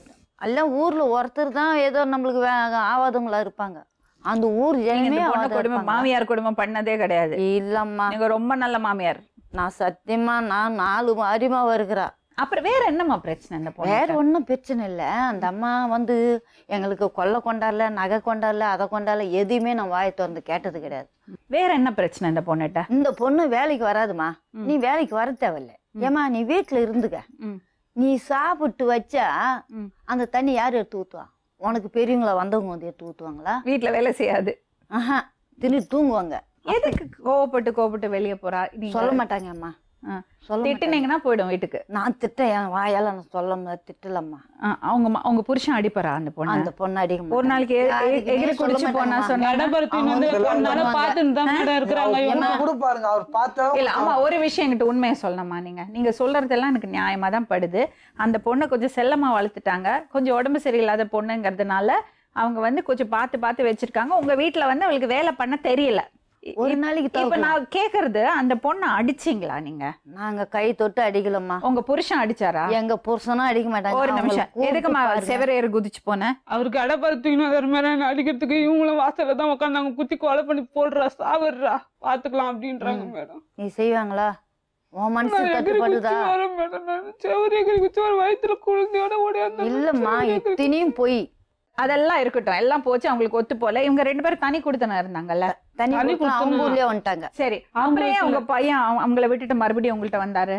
F: எல்லாம் ஊரில் ஒருத்தர் தான் ஏதோ நம்மளுக்கு ஆவாதவங்களா இருப்பாங்க. அந்த ஊர் ஜனமே
B: குடும்பம் மாமியார் குடும்பம் பண்ணதே கிடையாது.
F: இல்லம்மா.
B: நீங்க ரொம்ப நல்ல மாமியார்.
F: நான் சத்தியமா நான் 4 அரிமாவை இருக்கிறா.
B: அப்புறம் வேற என்னம்மா பிரச்சனை இந்த பொண்ணு?
F: வேற ஒன்றும் பிரச்சனை இல்லை. அந்த அம்மா வந்து எங்களுக்கு கொல்லை கொண்டாடல, நகை கொண்டாடல, அதை கொண்டாடல, எதுவுமே நான் வாயை திறந்து கேட்டது கிடையாது.
B: வேற என்ன பிரச்சனை இந்த பொண்ணுகிட்ட?
F: இந்த பொண்ணு வேலைக்கு வராதுமா, நீ வேலைக்கு வர தேவையில்ல, ஏமா நீ வீட்டில் இருந்துக்க, நீ சாப்பிட்டு வச்சா அந்த தண்ணி யார் எடுத்து ஊற்றுவா? உனக்கு பெரியவங்களா வந்தவங்க வந்து எடுத்து ஊற்றுவாங்களா?
B: வீட்டுல வேலை செய்யாது.
F: ஆஹா, தின்னு தூங்குவாங்க.
B: எதுக்கு கோவப்பட்டு வெளியே போறா?
F: சொல்ல மாட்டாங்க அம்மா, சொல்ல
B: திட்டுனீங்கன்னா போயிடும் வீட்டுக்கு.
F: நான் திட்ட என் வாயால நான் சொல்ல திட்டலம்மா.
B: அவங்க புருஷன் அடிப்பாரா அந்த பொண்ணு?
F: அந்த பொண்ணு அடிக்க
B: ஒரு நாளைக்கு எகிரி குடிச்சு போனா சொன்னா
E: கொடுப்பாருங்க அவர் பார்த்தா.
B: இல்ல ஆமா, ஒரு விஷயம் என்கிட்ட உண்மையை சொல்லணுமா, நீங்க சொல்றதெல்லாம் எனக்கு நியாயமா தான் படுது. அந்த பொண்ணை கொஞ்சம் செல்லமா வளர்த்துட்டாங்க, கொஞ்சம் உடம்பு சரியில்லாத பொண்ணுங்கிறதுனால அவங்க வந்து கொஞ்சம் பார்த்து வச்சிருக்காங்க. உங்க வீட்டுல வந்து அவளுக்கு வேலை பண்ண தெரியல.
F: ஒரு நாளைக்கு
B: இப்ப நான் கேக்குறது, அந்த பொண்ணை அடிச்சீங்களா நீங்க?
F: நாங்க கை தொட்டு அடிக்கலம்மா.
B: உங்க புருஷன் அடிச்சாரா?
F: எங்க புருஷனும் அடிக்க மாட்டாங்க.
B: ஒரு நிமிஷம், எதுக்குமா செவரேறு குதிச்சு போனேன்?
A: அவருக்கு அடைப்படுத்திக்கணும் மேல அடிக்கிறதுக்கு இவங்களும் வாசல்ல தான் உட்காந்தாங்க, குத்தி கொலை பண்ணி போடுறா சாவிடுறா பாத்துக்கலாம் அப்படின்றாங்க மேடம்.
F: நீ செய்வாங்களா? உன் மனசு தட்டுப்படுதா?
A: வயிற்றுல குழந்தையோட ஓடியாந்து.
F: இல்லம்மா, இத்தனையும் போய்
B: அதெல்லாம் இருக்கட்டும், எல்லாம் போச்சு, அவங்களுக்கு ஒத்து போல. இவங்க 2 பேரும் தனி குடுத்தன இருந்தாங்கல்ல,
F: தனி அவங்க ஊர்லயே வந்துட்டாங்க.
B: சரி, அப்புறம் உங்க பையன் அவங்கள விட்டுட்டு மறுபடியும் உங்கள்ட்ட வந்தாரு?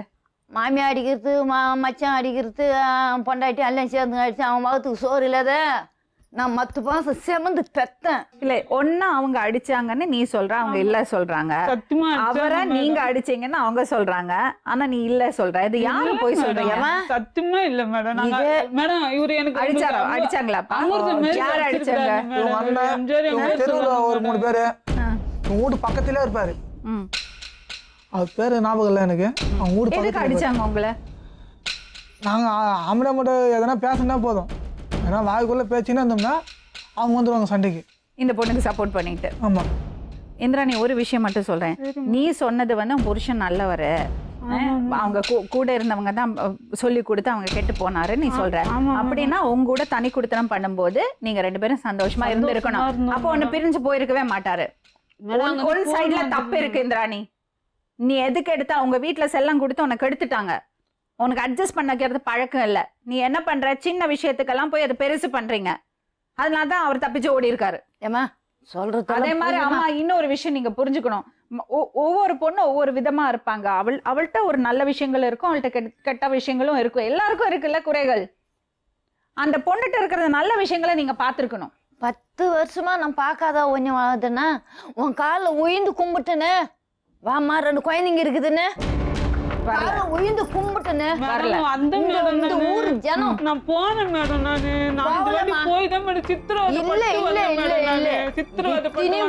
F: மாமியா அடிக்கிறது, மச்சான் அடிக்கிறது, பொண்டாட்டி எல்லாம் சேர்ந்து அடிச்சு அவன் மகத்துக்கு சோறு இல்லாத நான் 10 மாசம் செமந்து பெத்தேன்.
B: இல்ல ஒன்னா அவங்க அடிச்சாங்கன்னு நீ சொல்ற, அவங்க இல்ல சொல்றாங்க. அவரை நீங்க அடிச்சீங்கன்னு அவங்க சொல்றாங்க, ஆனா நீ இல்ல சொல்ற. இது யாரு போய் சொல்றீங்க?
A: சத்தியமா இல்ல மேடம். மேடம் இவரு எனக்கு
B: அடிச்சாங்களா? யாரு அடிச்சாங்க?
E: தெருவுல ஒரு 3 பேரு வீட்டு பக்கத்திலே இருப்பாரு, அது பேரு ஞாபகம் இல்லை எனக்கு. அவங்க வீடு
B: எதுக்கு அடிச்சாங்க உங்களை?
E: நாங்க அம்மனை மட்டும் எதனா பேசினா போதும், ஏன்னா வாய்க்குள்ள பேச்சுன்னா இருந்தோம்னா அவங்க வந்துடுவாங்க சண்டைக்கு,
B: இந்த பொண்ணுக்கு சப்போர்ட் பண்ணிட்டு.
E: ஆமா
B: இந்திரா, நீ ஒரு விஷயம் மட்டும் சொல்றேன். நீ சொன்னது வந்து புருஷன் நல்லவரு, அவங்க கூட இருந்தவங்க தான் சொல்லி கொடுத்து அவங்க கெட்டு போனாரு நீ சொல்ற. அப்படின்னா உங்க கூட தனி குடுத்தனம் பண்ணும்போது நீங்க 2 பேரும் சந்தோஷமா இருந்திருக்கணும். அப்போ ஒண்ணு பிரிஞ்சு போயிருக்கவே மாட்டாரு. ஒரு சைட்ல தப்பு இருக்கு இந்திராணி. நீ எதுக்கு எடுத்தா உங்க வீட்டுல செல்லம் கொடுத்து உனக்கு எடுத்துட்டாங்க, உனக்கு அட்ஜஸ்ட் பண்ணிக்கிறது பழக்கம் இல்லை. நீ என்ன பண்ற, சின்ன விஷயத்துக்கெல்லாம் போய் அதை பெருசு பண்றீங்க. அதனாலதான் அவர் தப்பிச்சு ஓடி இருக்காரு.
F: ஏமா சொல்றது
B: அதே மாதிரி அம்மா, இன்னொரு விஷயம் நீங்க புரிஞ்சுக்கணும். ஒவ்வொரு பொண்ணும் ஒவ்வொரு விதமா இருப்பாங்க. அவள்கிட்ட ஒரு நல்ல விஷயங்கள் இருக்கும், அவள்கிட்ட கெட்ட விஷயங்களும் இருக்கும். எல்லாருக்கும் இருக்குல்ல குறைகள். அந்த பொண்ணுகிட்ட இருக்கிற நல்ல விஷயங்களை நீங்க பாத்துருக்கணும்.
F: 10 வருஷமா நான் பார்க்காத ஒன்னும் வாழ்துன்னா உன் காலில் உயிர்ந்து கும்பிட்டுன்னு வாமா 2 குழந்தைங்க இருக்குதுன்னு உயிர்ந்து கும்பிட்டுன்னு அந்த ஊர் ஜனம்.
A: நான் போனேன் மேடம், போய் தான் மேடம் சித்திரவதை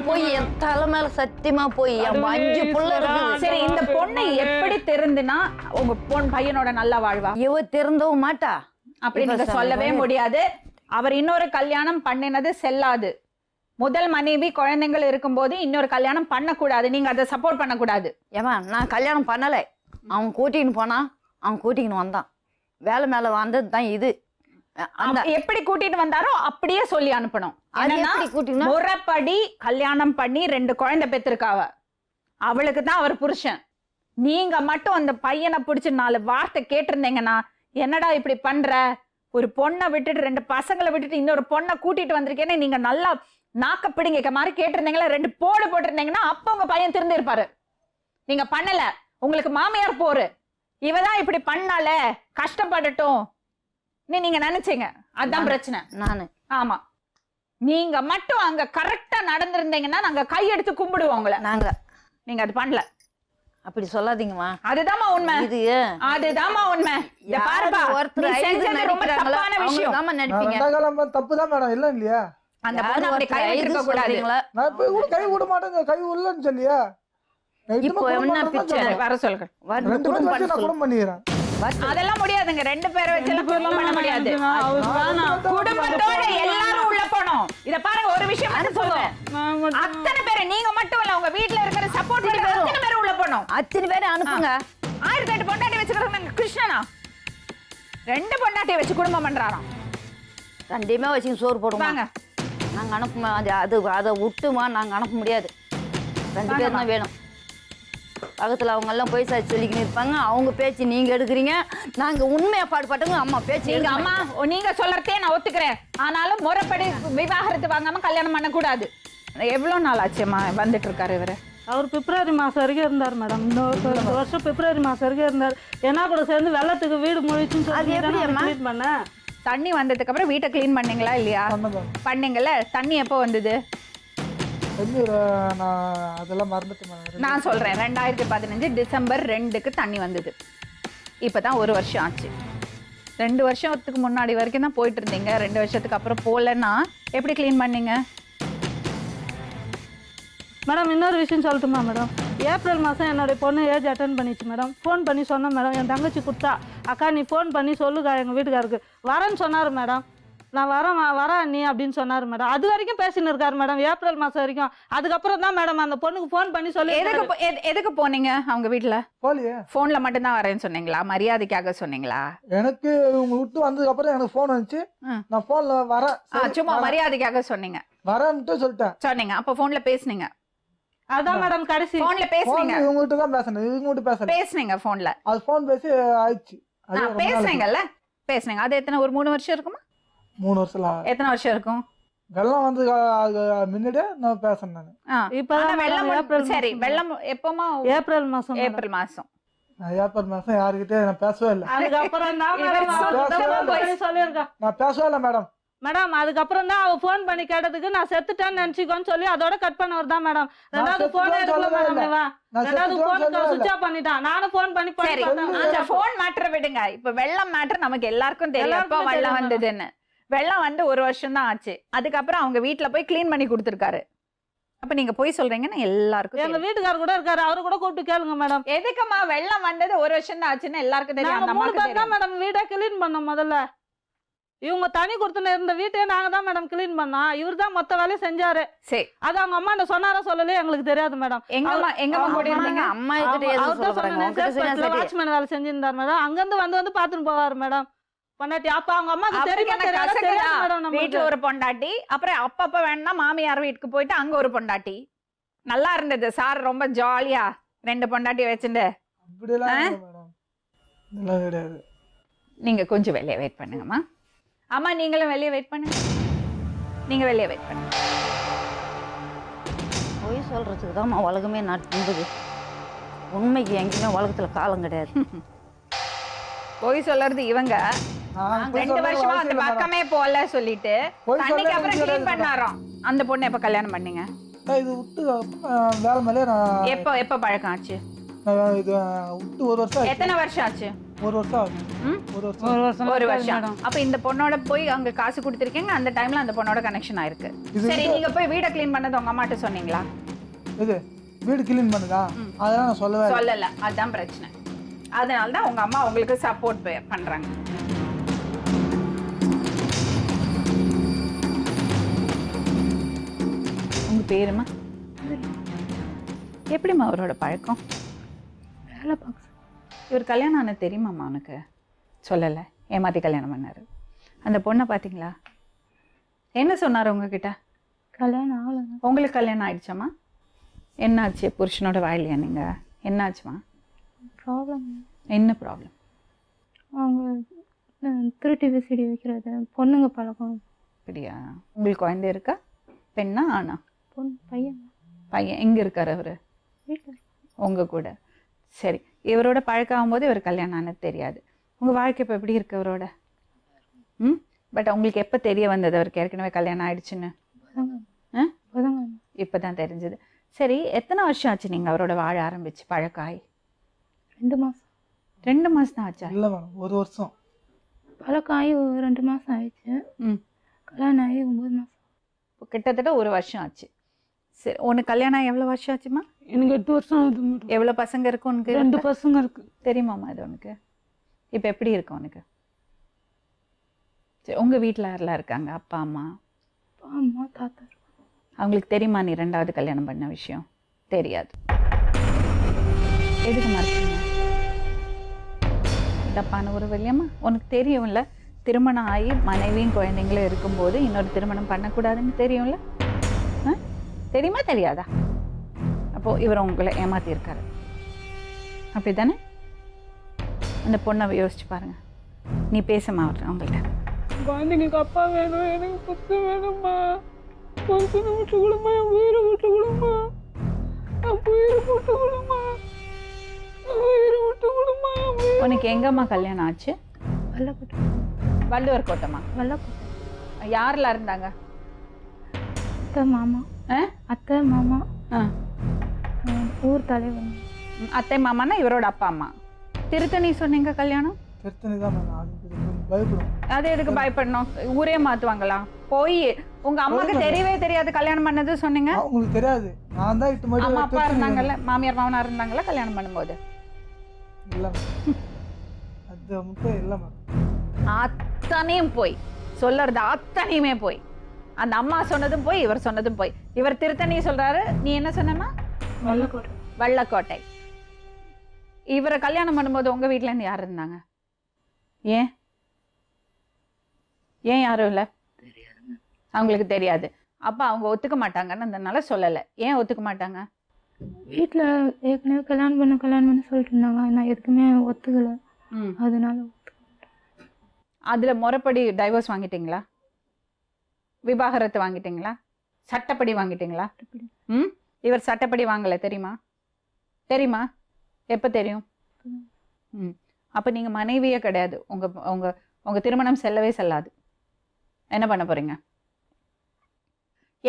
F: போய் என் தலை மேல சத்தியமா போய் என் 5 புள்ள இருக்கு.
B: சரி, இந்த பொண்ணை எப்படி தெரிந்துனா உங்க பையனோட நல்லா வாழ்வா?
F: இவ திருந்தவும் மாட்டா.
B: அப்படி நீங்க சொல்லவே முடியாது. அவர் இன்னொரு கல்யாணம் பண்ணினது செல்லாது. முதல் மனைவி குழந்தைகள் இருக்கும்போது இன்னொரு கல்யாணம் பண்ணக்கூடாது. நீங்க அதை சப்போர்ட் பண்ணக்கூடாது.
F: ஏமா நான் கல்யாணம் பண்ணலை, அவன் கூட்டின்னு போனான், அவன் கூட்டின்னு வந்தான். வேலை மேல வந்தது தான் இது.
B: எப்படி கூட்டிட்டு வந்தாரோ அப்படியே சொல்லி அனுப்பணும். முறைப்படி கல்யாணம் பண்ணி 2 குழந்தை பெற்றிருக்காவ, அவளுக்கு தான் அவர் புருஷன். நீங்க மட்டும் அந்த பையனை பிடிச்சி 4 வார்த்தை கேட்டிருந்தீங்கன்னா, என்னடா இப்படி பண்ற, ஒரு பொண்ணை விட்டுட்டு 2 பசங்களை விட்டுட்டு இன்னொரு பொண்ணை கூட்டிட்டு வந்திருக்கேன்னு நீங்க நல்லா நாக்கப்பிடிங்க மாதிரி கேட்டிருந்தீங்களா, 2 போடு போட்டிருந்தீங்கன்னா அப்ப உங்க பையன் திருந்து இருப்பாரு. நீங்க பண்ணல, உங்களுக்கு மாமியார் போரு, இவதான் இப்படி பண்ணால கஷ்டப்படட்டும் நீங்க நினைச்சீங்க. அதுதான் பிரச்சனை.
F: நானு
B: ஆமா, நீங்க மட்டும் அங்க கரெக்டா நடந்திருந்தீங்கன்னா நாங்க கையெடுத்து கும்பிடுவோம் உங்களை. நீங்க அது பண்ணல.
F: அப்படி சொல்லாதீங்கம்மா,
B: அதுதாம்மா உண்மை. இது அதுதாம்மா உண்மை. பாருப்பா, நீ செஞ்சது ரொம்ப தப்பான விஷயம்.
F: நடிப்பீங்க
E: தப்புதான் மேடம், இல்ல இல்லையா?
B: அந்த பொண்ணு அப்படி கை எடுக்க கூடாது.
E: நான் போய் கூட கை விட மாட்டேங்க, கை இல்லன்னு சொல்லியா?
F: இப்போ என்ன பிச்சை
B: வர சொல்லுங்க,
E: குடும்பம் பண்ணிக்கிறேன்.
B: அதெல்லாம் முடியாதுங்க, 2 பேரை வச்சு குடும்பம் பண்ண முடியாது. குடும்பத்தோட எல்லாரும் உள்ள போனோம். இத பாருங்க, ஒரு விஷயம் மட்டும் சொல்றேன், அத்தனை பேரை நீங்க மட்டும் இல்ல, உங்க வீட்டுல இருக்கிற சப்போர்ட் அத்தனை பேரும் உள்ள போனோம்.
F: அத்தனை பேரை அனுப்புங்க.
B: 1008 பொண்டாட்டி வச்சுக்கிறோம். கிருஷ்ணனா 2 பொண்டாட்டியை வச்சு குடும்பம் பண்றாராம்.
F: 2மே வச்சு சோறு போடுவாங்க. நாங்க அனுப்புமா, அதை விட்டுமா நாங்க அனுப்ப முடியாது. 2 பேர் தான் வேணும். பக்கத்தில் அவங்கெல்லாம் போய் சாட்சி சொல்லிக்கின்னு இருப்பாங்க. அவங்க பேச்சு நீங்கள் எடுக்கிறீங்க. நாங்கள் உண்மையாக பாடுபட்டவங்க அம்மா பேச்சு
B: நீங்க அம்மா நீங்க சொல்றதே நான் ஒத்துக்கிறேன். ஆனாலும் முறைப்படி விவாகரத்து வாங்காம கல்யாணம் பண்ணக்கூடாது. எவ்வளோ நாள் ஆச்சுமா வந்துட்டு இருக்காரு இவரு?
D: அவர் பிப்ரவரி மாதம் வரைக்கும் இருந்தார் மேடம். இந்த வருஷம் பிப்ரவரி மாதம் வரைக்கும் இருந்தார். ஏன்னா கூட சேர்ந்து வெள்ளத்துக்கு வீடு முழிச்சுன்னு சொல்லி க்ளீன் பண்ணேன்.
B: தண்ணி வந்ததுக்கு அப்புறம் வீட்டை க்ளீன் பண்ணீங்களா இல்லையா? பண்ணீங்கல்ல. தண்ணி எப்போ வந்தது?
E: நான் அதெல்லாம் மறந்துட்டேன்.
B: நான் சொல்றேன் 2015 டிசம்பர் 2க்கு தண்ணி வந்தது. இப்பதான் 1 வருஷம் ஆச்சு. 2 வருஷத்துக்கு முன்னாடி வரைக்கும் தான் போயிட்டு இருந்தீங்க. 2 வருஷத்துக்கு அப்புறம் போகலன்னா எப்படி க்ளீன் பண்ணீங்க
D: மேடம்? இன்னொரு விஷயம் சொல்லட்டுமா மேடம்? ஏப்ரல் மாதம் என்னுடைய பொண்ணு ஏஜ் அட்டன் பண்ணிச்சு மேடம். ஃபோன் பண்ணி சொன்னேன் மேடம். என் தங்கச்சி கொடுத்தா, அக்கா நீ ஃபோன் பண்ணி சொல்லுக்கா எங்கள் வீட்டுக்காருக்கு வரேன்னு சொன்னார் மேடம். நான் வரேன் நீ அப்படின்னு சொன்னார் மேடம். அது வரைக்கும் பேசின்னு இருக்காரு மேடம், ஏப்ரல் மாதம் வரைக்கும். அதுக்கப்புறம் தான் மேடம் அந்த பொண்ணுக்கு ஃபோன் பண்ணி சொல்லி.
B: எதுக்கு போனீங்க அவங்க வீட்டில்?
E: போலியே.
B: ஃபோனில் மட்டும்தான் வரேன்னு சொன்னீங்களா? மரியாதைக்காக சொன்னீங்களா?
E: எனக்கு உங்க விட்டு வந்ததுக்கு அப்புறம் எனக்கு ஃபோன் வந்துச்சு. நான் ஃபோன்ல வரேன்
B: சும்மா மரியாதைக்காக சொன்னீங்க.
E: வரேன்ட்டு சொல்லிட்டேன்.
B: சொன்னீங்க. அப்போ ஃபோன்ல பேசுனீங்க?
D: அதான் மேடம் கடைசி
B: ஃபோன்ல பேசுனீங்க.
E: இவங்க கிட்ட தான் பேசணும். இவங்க கிட்ட பேசல.
B: பேசுனீங்க ஃபோன்ல.
E: அது ஃபோன் பேசி ஆயிடுச்சு.
B: பேசுனீங்கல்ல? பேசுனீங்க. அது எத்தனை, ஒரு 3 வருஷம் இருக்குமா?
E: 3 வருஷம்.
B: எத்தனை வருஷம் இருக்கும்?
E: வெள்ளம் வந்து முன்னாடியே நான் பேசுறேன். நான்
B: இப்பதான் வெள்ளம். சரி, வெள்ளம் எப்பமா?
D: ஏப்ரல் மாசம்.
B: ஏப்ரல் மாசம்.
E: ஏப்ரல் மாசம் யாருக்கிட்டே நான் பேசவே இல்லை.
D: அதுக்கப்புறம் தான் சொல்லியிருக்கேன்.
E: நான் பேசவே இல்லை மேடம்.
D: மேடம் அதுக்கப்புறம் தான் அவ ஃபோன் பண்ணி கேட்டதுக்கு நான் செத்துட்டேன்னு நினைச்சுக்கோன்னு சொல்லி அதோட கட் பண்ணவர் தான் மேடம். ரெண்டாவது போனே எடுக்கல மேடம். ரெண்டாவது போனுக்கு சுவிட்ச் ஆஃப் பண்ணிட்டான். நானும் ஃபோன் பண்ணி
B: அந்த ஃபோன் மேட்டரை விடுங்க. இப்ப வெள்ளம் மேட்டர் நமக்கு எல்லாருக்கும் தெரியும். எப்ப வெள்ளம் வந்ததுன்னு. வெள்ளம் வந்து 1 வருஷம் தான் ஆச்சு. அதுக்கப்புறம் அவங்க வீட்டுல போய் கிளீன் பண்ணி கொடுத்துருக்காரு. அப்ப நீங்க போய் சொல்றீங்கன்னு எல்லாருக்கும்.
D: எங்க வீட்டுக்காரர் கூட இருக்காரு, அவரு கூட கூப்பிட்டு கேளுங்க மேடம்.
B: எதுக்குமா வெள்ளம் வந்தது 1 வருஷம் தான் ஆச்சுன்னு எல்லாருக்கும் தெரியும். அந்த
D: 3 பேர் தான் மேடம் வீடை கிளீன் பண்ணோம் முதல்ல. இவங்க தனி கொடுத்துன்னு இருந்த வீட்டையே நாங்க தான் மேடம் கிளீன் பண்ணோம். இவர் தான் மொத்த வேலையும் செஞ்சாரு.
B: சரி,
D: அது அவங்க அம்மா சொன்னாரோ சொல்லலையே எங்களுக்கு தெரியாது மேடம்.
B: எங்கம்மா கூட இருந்தீங்க?
F: அம்மா
D: வாட்ச்மேன் வேலை செஞ்சிருந்தாரு மேடம். அங்கிருந்து வந்து பாத்துன்னு போவாரு மேடம் பொண்டாட்டி. அப்ப அவங்க அம்மாக்கு தெரியும்
B: வீட்டுல ஒரு பொண்டாட்டி, அப்புறம் அப்பப்ப வேணா மாமியார் வீட்டுக்கு போயிட்டு அங்க ஒரு பொண்டாட்டி. நல்லா இருந்தது சார், ரொம்ப ஜாலியா 2 பொண்டாட்டி வச்சுட்டு. நீங்க கொஞ்சம் வெளியே வெயிட் பண்ணுங்கம்மா. ஆமா, நீங்களும் வெளியே வெயிட் பண்ணுங்க. நீங்க வெளியே வெயிட் பண்ணுங்க.
F: பொய் சொல்றதுக்கு தான் உலகமே நட்டுது. உண்மைக்கு எங்கேயுமே உலகத்துல காலம் கிடையாது.
B: பொய் சொல்றது இவங்க 2 வருஷமா அந்த பக்கமே போல சொல்லிட்டு தண்ணிக்கு அப்புறம் கிளீன் பண்ணாரோம். அந்த பொண்ணு எப்ப கல்யாணம் பண்ணீங்க?
E: இது விட்டு வேலை மேலே நான்
B: எப்ப பழக்கம் ஆச்சு?
E: இது விட்டு 1 வருஷம்.
B: எத்தனை வருஷம் ஆச்சு?
E: 1 வருஷம் ஆச்சு.
B: 1 வருஷம். அப்ப இந்த பொண்ணோட போய் அங்க காசு கொடுத்துருக்கீங்க. அந்த டைம்ல அந்த பொண்ணோட கனெக்ஷன் ஆயிருக்கு. சரி, நீங்க போய் வீட கிளீன் பண்ணது உங்க அம்மாட்ட சொன்னீங்களா?
E: இது வீடு கிளீன் பண்ணுதா? அதெல்லாம் நான் சொல்லல.
B: அதான் பிரச்சனை. அதனால தான் உங்க அம்மா உங்களுக்கு சப்போர்ட் பண்றாங்க. உங்க பேருமா? எப்படிம்மா அவரோட பழக்கம்?
G: வேலை பார்க்க.
B: இவர் கல்யாணம் ஆனது தெரியுமாம்மா உனக்கு? சொல்லலை, ஏமாற்றி கல்யாணம் பண்ணார். அந்த பொண்ணை பார்த்தீங்களா? என்ன சொன்னார் உங்ககிட்ட?
G: கல்யாணம் ஆகலைங்க.
B: உங்களுக்கு கல்யாணம் ஆயிடுச்சாம்மா? என்னாச்சு? புருஷனோட வாயிலையா நீங்கள்? என்னாச்சுமா
G: ப்ராப்ளம்?
B: என்ன ப்ராப்ளம்?
G: அவங்க திருட்டி விசிடி வைக்கிறது, பொண்ணுங்க பழக்கம்.
B: அப்படியா? உங்களுக்கு குழந்தை இருக்கா? பெண்ணா ஆனா?
G: பொண்ணு. பையன்.
B: பையன் எங்கே இருக்கார் அவர்?
G: வீட்டில்.
B: உங்கள் கூட. சரி, இவரோட பழக்கம் ஆகும்போது இவர் கல்யாணம் ஆனது தெரியாது. உங்கள் வாழ்க்கை இப்போ எப்படி இருக்கு அவரோட? பட் உங்களுக்கு எப்போ தெரிய வந்தது அவருக்கு ஏற்கனவே கல்யாணம் ஆயிடுச்சுன்னு? இப்போ தான் தெரிஞ்சது. சரி, எத்தனை வருஷம் ஆச்சு நீங்கள் அவரோட வாழ ஆரம்பிச்சு பழக்காய்?
G: 2 மாதம்.
B: 2 மாதம் தான் ஆச்சா?
E: இல்லை மேடம், 1 வருஷம்.
G: பழக்கம் ஆகி 2 மாதம் ஆயிடுச்சு. கல்யாணம் ஆகி 9 மாதம்.
B: இப்போ கிட்டத்தட்ட 1 வருஷம் ஆச்சு. சரி, உனக்கு கல்யாணம் ஆகி எவ்வளோ வருஷம் ஆச்சுமா?
A: எனக்கு 8 வருஷம் ஆகுது மேடம்.
B: எவ்வளோ பசங்க இருக்கு உனக்கு?
A: 2 பசங்க இருக்கு.
B: தெரியுமாம்மா இது உனக்கு? இப்போ எப்படி இருக்கு உனக்கு? சரி, உங்கள் வீட்டில் யாரெல்லாம் இருக்காங்க? அப்பா அம்மா?
G: அப்பா அம்மா தாத்தா.
B: அவங்களுக்கு தெரியுமா நீ 2வது கல்யாணம் பண்ண விஷயம்? தெரியாது. எதுக்கு மறைச்சீங்க? தப்பான உறவு இல்லையம்மா? உனக்கு தெரியும்ல, திருமணம் ஆகி மனைவியும் குழந்தைங்களும் இருக்கும்போது இன்னொரு திருமணம் பண்ணக்கூடாதுன்னு தெரியும்ல? தெரியுமா தெரியாதா? அப்போது இவர் உங்களை ஏமாற்றியிருக்காரு. அப்படிதானே? அந்த பொண்ணை யோசிச்சு பாருங்க. நீ பேசமா அவங்கள்ட்ட.
A: குழந்தைங்களுக்கு அப்பா வேணும், எனக்கு புருஷன் வேணும்மா, புருஷனை விட்டு கொடுமா, என் உயிரை விட்டு கொடுமா, என் உயிரை விட்டு கொடுமா, என் உயிரை விட்டு கொடுமா, என் உயிரை.
B: உனக்கு எங்கம்மா கல்யாணம் ஆச்சு?
G: வல்லக்கோட்டை.
B: வள்ளுவர் கோட்டமா?
G: வல்லக்கோட்டை.
B: யாரெல்லாம் இருந்தாங்க?
G: அத்தை மாமா.
B: ஆ?
G: அத்தை மாமா.
B: ஆ.
G: ஊர் தலைவர்.
B: அத்தை மாமான்னா இவரோட அப்பா அம்மா. திருத்தணி சொன்னீங்க கல்யாணம்?
E: பிரச்சனை தான் மேடம், அது பயப்படும்.
B: அது எதுக்கு பயப்படணும்? ஊரே மாத்துவாங்களா? போய் உங்க அம்மாக்கு தெரியவே தெரியாது கல்யாணம் பண்ணது சொன்னீங்க.
E: உங்களுக்கு தெரியாது, நான் தான் இட்டு
B: அம்மா அப்பா
E: மட்டும்
B: இருந்தாங்கல்ல, மாமியார் மாமனார் இருந்தாங்கல்ல கல்யாணம் பண்ணும்போது?
E: இல்லை அது மட்டும் இல்லை மேடம்.
B: அத்தனையும் போய் சொல்றது, அத்தனையுமே போய். அந்த அம்மா சொன்னதும் போய், இவர் சொன்னதும் போய். இவர் திருத்தணி சொல்றாரு, நீ என்ன சொன்னமா?
G: வல்லக்கோட்டை.
B: வள்ளக்கோட்டை. இவரை கல்யாணம் பண்ணும்போது உங்க வீட்டுல இருந்து யார் இருந்தாங்க? ஏன் ஏன் யாரும் இல்லை? அவங்களுக்கு தெரியாது. அப்ப அவங்க ஒத்துக்க மாட்டாங்கன்னு அதனால சொல்லலை. ஏன் ஒத்துக்க மாட்டாங்க?
G: வீட்டில் ஏற்கனவே கல்யாணம் பண்ண சொல்லிட்டு இருந்தாங்க. நான் எதுக்குமே ஒத்துக்கலை. அதனால
B: அதுல முறைப்படி டைவர்ஸ் வாங்கிட்டீங்களா? விவாகரத்து வாங்கிட்டீங்களா? சட்டப்படி வாங்கிட்டீங்களா? ம். இவர் சட்டப்படி வாங்கலை, தெரியுமா? தெரியுமா? எப்போ தெரியும்? ம். அப்போ நீங்கள் மனைவியே கிடையாது. உங்கள் உங்கள் உங்கள் திருமணம் செல்லவே செல்லாது. என்ன பண்ண போகிறீங்க?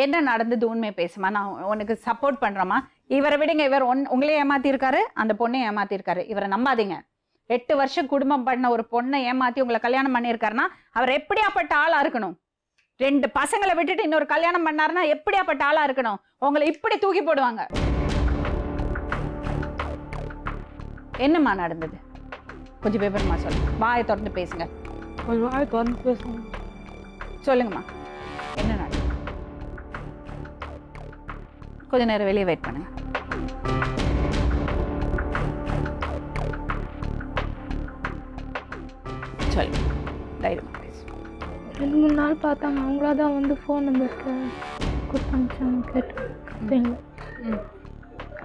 B: என்ன நடந்தது உண்மையை பேசுமா, நான் உனக்கு சப்போர்ட் பண்ணுறேம்மா. இவரை விடுங்க, இவர் உங்களையே ஏமாத்திருக்காரு, அந்த பொண்ணையும் ஏமாத்திருக்காரு. இவரை நம்பாதீங்க. 8 வருஷம் குடும்பம் பண்ண ஒரு பொண்ணை ஏமாத்தி உங்களை கல்யாணம் பண்ணியிருக்காருன்னா அவர் எப்படியாப்பட்ட ஆளா இருக்கணும்? 2 பசங்களை விட்டுட்டு இன்னொரு கல்யாணம் பண்ணாருன்னா எப்படியாப்பட்ட ஆளா இருக்கணும்? உங்களை இப்படி தூக்கி போடுவாங்க. என்னம்மா நடந்தது? கொஞ்சம் விவரமா சொல்லுங்க. வாயை திறந்து பேசுங்க.
A: கொஞ்சம் வாயை திறந்து பேசுங்க.
B: சொல்லுங்கம்மா, என்ன நடந்தது? கொஞ்ச நேரம் வெளியே வெயிட் பண்ணுங்க. சொல்லுங்க, தைரியமா பேசு.
G: 2-3 நாள் பார்த்தாங்க. அவங்களா தான் வந்து ஃபோன் நம்பர் கொடுத்தாங்க. கேட்டு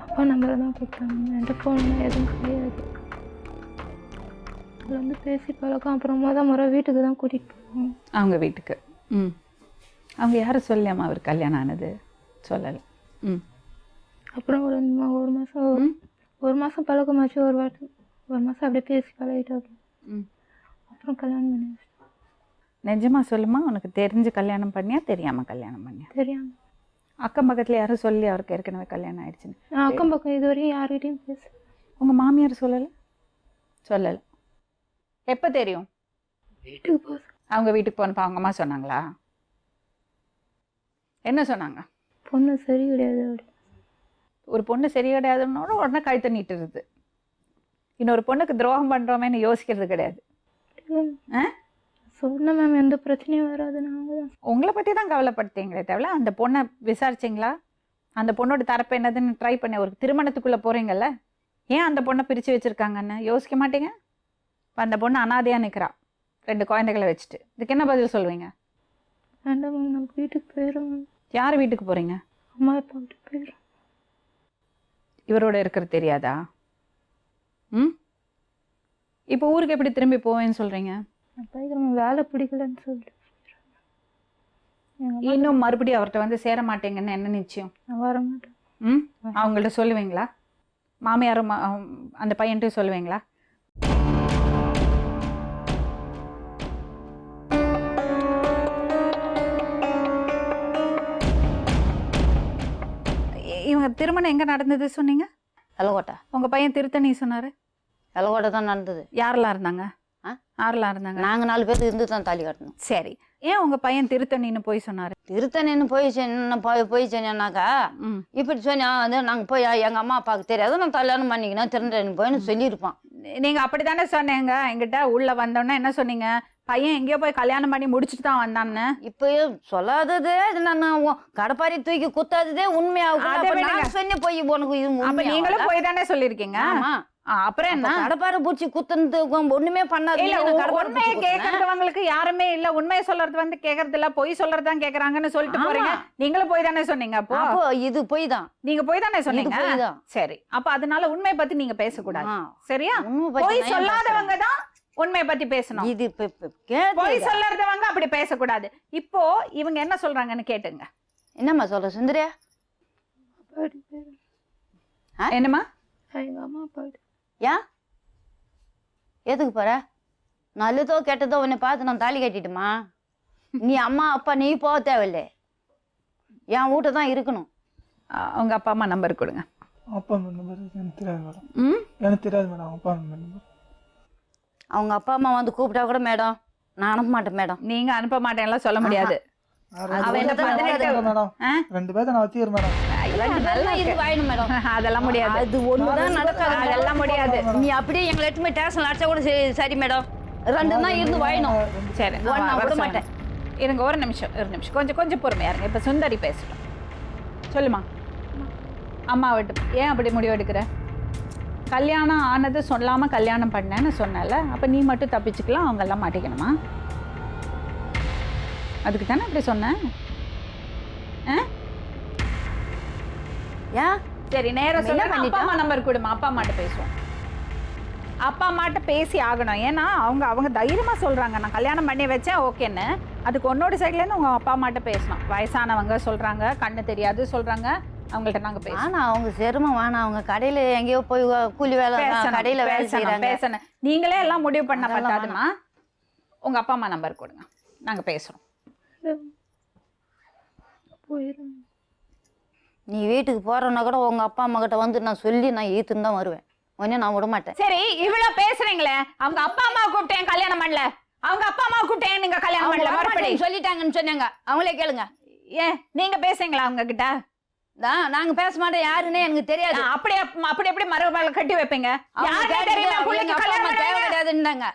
G: அப்பா நம்பரை தான் கொடுத்தாங்க. என்கிட்ட ஃபோன்லாம் எதுவும் கிடையாது. அதில் வந்து பேசி பழக்கம். அப்புறமா தான் வீட்டுக்கு தான் கூட்டிகிட்டு போவோம்.
B: அவங்க வீட்டுக்கு. ம். அவங்க யாரும் சொல்லலாமா அவர் கல்யாணம் ஆனது? சொல்லலை. ம்.
G: அப்புறம் ஒரு மாதம் பழக்கமாச்சு. ஒரு மாதம் அப்படியே பேசி பழகிட்டாங்க.
B: ம்.
G: அப்புறம் கல்யாணம் பண்ணி
B: நிஜமா சொல்லுமா, உனக்கு தெரிஞ்சு கல்யாணம் பண்ணியா தெரியாமல் கல்யாணம் பண்ணியா?
G: தெரியாம.
B: அக்கம் பக்கத்தில் யாரும் சொல்லி அவருக்கு ஏற்கனவே கல்யாணம் ஆயிடுச்சுன்னு?
G: நான் அக்கம் பக்கம் இது வரையும் யார்கிட்டையும் பேச.
B: உங்கள் மாமியார் சொல்லலை? சொல்லலை. எப்போ தெரியும்?
G: வீட்டுக்கு போக.
B: அவங்க வீட்டுக்கு போனப்போ அவங்க அம்மா சொன்னாங்களா? என்ன சொன்னாங்க?
G: பொண்ணு சரி கிடையாது அப்படி.
B: ஒரு பொண்ணு சரி கிடையாதுன்னோட உடனே கழுத்தை நீட்டுறது. இன்னொரு பொண்ணுக்கு துரோகம் பண்ணுறோமேன்னு யோசிக்கிறது கிடையாது.
G: சொன்ன மேம், எந்த பிரச்சனையும் வராது. நாங்கள் தான்
B: உங்களை பற்றி தான் கவலைப்படுத்தீங்களே தவிர அந்த பொண்ணை விசாரிச்சிங்களா? அந்த பொண்ணோட தரப்பு என்னதுன்னு ட்ரை பண்ண. ஒரு திருமணத்துக்குள்ளே போகிறீங்கல்ல, ஏன் அந்த பொண்ணை பிரித்து வச்சுருக்காங்கன்னு யோசிக்க மாட்டீங்க? இப்போ அந்த பொண்ணு அனாதையாக நிற்கிறா 2 குழந்தைகளை வச்சுட்டு. இதுக்கு என்ன பதில் சொல்லுவீங்க?
G: வேண்டாம் மேம், நம்ம வீட்டுக்கு போயிடும்.
B: யார் வீட்டுக்கு போகிறீங்க?
G: அம்மா அப்பா வீட்டுக்கு போயிடும்.
B: இவரோட இருக்கிறது தெரியாதா? ம். இப்போ ஊருக்கு எப்படி திரும்பி போவேன்னு சொல்கிறீங்க?
G: நான் போய்க்கிறேன், வேலை பிடிக்கலன்னு சொல்லிட்டு.
B: இன்னும் மறுபடியும் அவர்கிட்ட வந்து சேர மாட்டேங்கன்னு என்ன நிச்சயம்?
G: நான் வர மாட்டேன்.
B: ம். அவங்கள்ட்ட சொல்லுவீங்களா? மாமியாரும் அந்த பையன்ட்டும் சொல்லுவீங்களா? இவங்க திருமணம் எங்கே நடந்தது சொன்னீங்க?
F: வெள்ளக்கோட்டை.
B: உங்கள் பையன் திருத்தணி சொன்னார்.
F: வெள்ளக்கோட்டை தான் நடந்தது.
B: யாரெல்லாம் இருந்தாங்க?
F: ஆ?
B: யாரெல்லாம் இருந்தாங்க?
F: நாங்கள் 4 பேர் இருந்து தான் தாலி கட்டணும்.
B: சரி, ஏன் உங்கள் பையன் திருத்தணின்னு போய் சொன்னார்?
F: திருத்தணின்னு போய் சொன்னாக்கா
B: ம்.
F: இப்படி சொன்னா வந்து நாங்கள் போய் எங்கள் அம்மா அப்பாவுக்கு தெரியாது, நான் கல்யாணம் பண்ணிக்கினா திருத்தணி போயின்னு சொல்லியிருப்பான்.
B: நீங்கள் அப்படி தானே சொன்னீங்க என்கிட்ட. உள்ளே வந்தோன்னே என்ன சொன்னீங்க? பையன் எங்கேயோ போய் கல்யாணம் பண்ணி முடிச்சுட்டு தான் வந்தான்னு.
F: இப்பயும் சொல்லாததே நான் கடப்பாரி தூக்கி குத்தாததே
B: அதை
F: உண்மையாகும்.
B: விடுங்க.
F: நான் சொன்ன போய் உனக்கு இது
B: அப்ப
F: உண்மையாகும்ல?
B: நீங்களும் போய் தானே சொல்லிருக்கீங்க.
F: ஆமா.
B: அப்புறம் என்ன?
F: கடப்பாரை பூச்சி குத்துனது ஒண்ணுமே பண்ணாது.
B: இல்ல உண்மையை கேக்குறவங்களுக்கு யாருமே இல்ல, உண்மையை சொல்றது வந்து கேக்குறது இல்ல, பொய் சொல்றதுதான் கேக்குறாங்கன்னு சொல்லிட்டு
F: ஆமா.
B: போறீங்க. நீங்களும் போய் தானே சொன்னீங்க. அப்போ
F: அப்போ இது போய் தான்.
B: நீங்க போய் தானே சொன்னீங்க.
F: இது பொய் தான்.
B: சரி, அப்ப அதனால உண்மையை பத்தி நீங்க பேசக்கூடாது.
F: ஆ.
B: சரியா?
F: உண்மை பத்தி
B: பொய்
F: நான் ஏன்
B: சொல்லாதவங்க தான் உண்மையை பத்தி பேசணும்.
F: இது
B: பொய் சொல்லறதவங்க அப்படி பேசக்கூடாது. இப்போ இவங்க என்ன சொல்றாங்கன்னு கேட்டுங்க.
F: என்னம்மா சொல்ற சுந்தரியா?
G: அப்பாடி பேர்
B: என்னம்மா?
G: எங்கள் அம்மா அப்பாடி.
F: ஏன் எதுக்கு போற? நல்லதோ கெட்டதோ உன்னை பார்த்து நான் தாலி கட்டிட்டுமா? நீ அம்மா அப்பா நீ போக தேவையில்லை, என் வீட்டை தான் இருக்கணும்.
B: உங்க அப்பா அம்மா நம்பர் கொடுங்க.
E: அப்பா நம்பர் எனக்கு தெரியாது மேடம்.
B: ம்
E: எனக்கு தெரியாது மேடம் அப்பா நம்பர்.
F: அவங்க அப்பா அம்மா வந்து கூப்பிட்டா கூட மேடம் நான் அனுப்ப மாட்டேன் மேடம்.
B: நீங்க அனுப்ப மாட்டேன்லாம் சொல்ல முடியாது. அவன் என்ன
E: மேடம் 2 பேர்த்த நான் வச்சுக்கிறேன் மேடம்.
F: ரெண்டு பேரும் இது வாயணும் மேடம்.
B: அதெல்லாம் முடியாது.
F: அது ஒண்ணுதான் நடக்காது.
B: அதெல்லாம் முடியாது.
F: நீ அப்படியே எங்களை எட்டுமே டேஷன் அடிச்சா கூட சரி மேடம். 2 தான் இருந்து வாயணும்.
B: சரி,
F: நான்
B: வர
F: விட
B: சொல்லுங்க.
F: மாட்டேன்.
B: இருங்க ஒரு நிமிஷம். கொஞ்சம் பொறுமையா இருங்க. இப்ப சுந்தரி பேசட்டும். சொல்லுமா. அம்மா விட்டு ஏன் அப்படி முடிவு எடுக்கிற? கல்யாணம் ஆனது சொல்லாம கல்யாணம் பண்ணேன்னு சொன்னல, அப்ப நீ மட்டும் தப்பிச்சுக்கலாம், அவங்க எல்லாம் மாட்டிக்கணுமா? அதுக்கு தானே அப்படி சொன்னேன்.
F: ஏன்
B: சரி, நேரம் சொல்ல.
F: என்ன
B: அப்பா அம்மா நம்பர் கொடுமா, அப்பா அம்மாட்ட பேசுவோம். அப்பா அம்மாட்ட பேசி ஆகணும். ஏன்னா அவங்க தைரியமா சொல்றாங்க நான் கல்யாணம் பண்ணி வச்சேன் ஓகேன்னு. அதுக்கு உன்னோட சைட்ல இருந்து உங்க அப்பா அம்மாட்ட பேசணும். வயசானவங்க சொல்றாங்க, கண்ணு தெரியாது சொல்றாங்க, அவங்கள்ட்ட நாங்க பேசணும்.
F: ஆனா அவங்க சிரமம் வேணாம். அவங்க கடையில எங்கேயோ போய் கூலி வேலை கடையில வேலை செய்யறாங்க.
B: பேசணும். நீங்களே எல்லாம் முடிவு பண்ண பத்தாதுமா. உங்க அப்பா அம்மா நம்பர் கொடுங்க, நாங்க பேசுறோம்.
G: போயிடும்.
F: நீ வீட்டுக்கு போறோன்னா கூட உங்க அப்பா அம்மா கிட்ட வந்து நான் சொல்லி நான் ஈத்துன்னு தான் வருவேன். உடனே நான் விட மாட்டேன்.
B: சரி, இவ்வளவு பேசுறீங்களே, அவங்க அப்பா அம்மா கூப்பிட்டேன் கல்யாணம் பண்ணல, அவங்க அப்பா அம்மா கூப்பிட்டேன் நீங்க கல்யாணம் பண்ணல, மறுபடி
F: சொல்லிட்டாங்கன்னு சொன்னாங்க. அவங்களே கேளுங்க.
B: ஏன் நீங்க பேசுறீங்களா அவங்க கிட்ட?
F: நாங்க பேச மாட்டோம், யாருன்னே எனக்கு தெரியாது.
B: அப்படி எப்படி மறுபடியும் கட்டி வைப்பீங்க? யாருக்கே தெரியுமா புள்ளைக்கு கல்யாணம்
F: தேவை
B: பண்ணுவீங்க?
F: கிடையாதுன்னாங்க.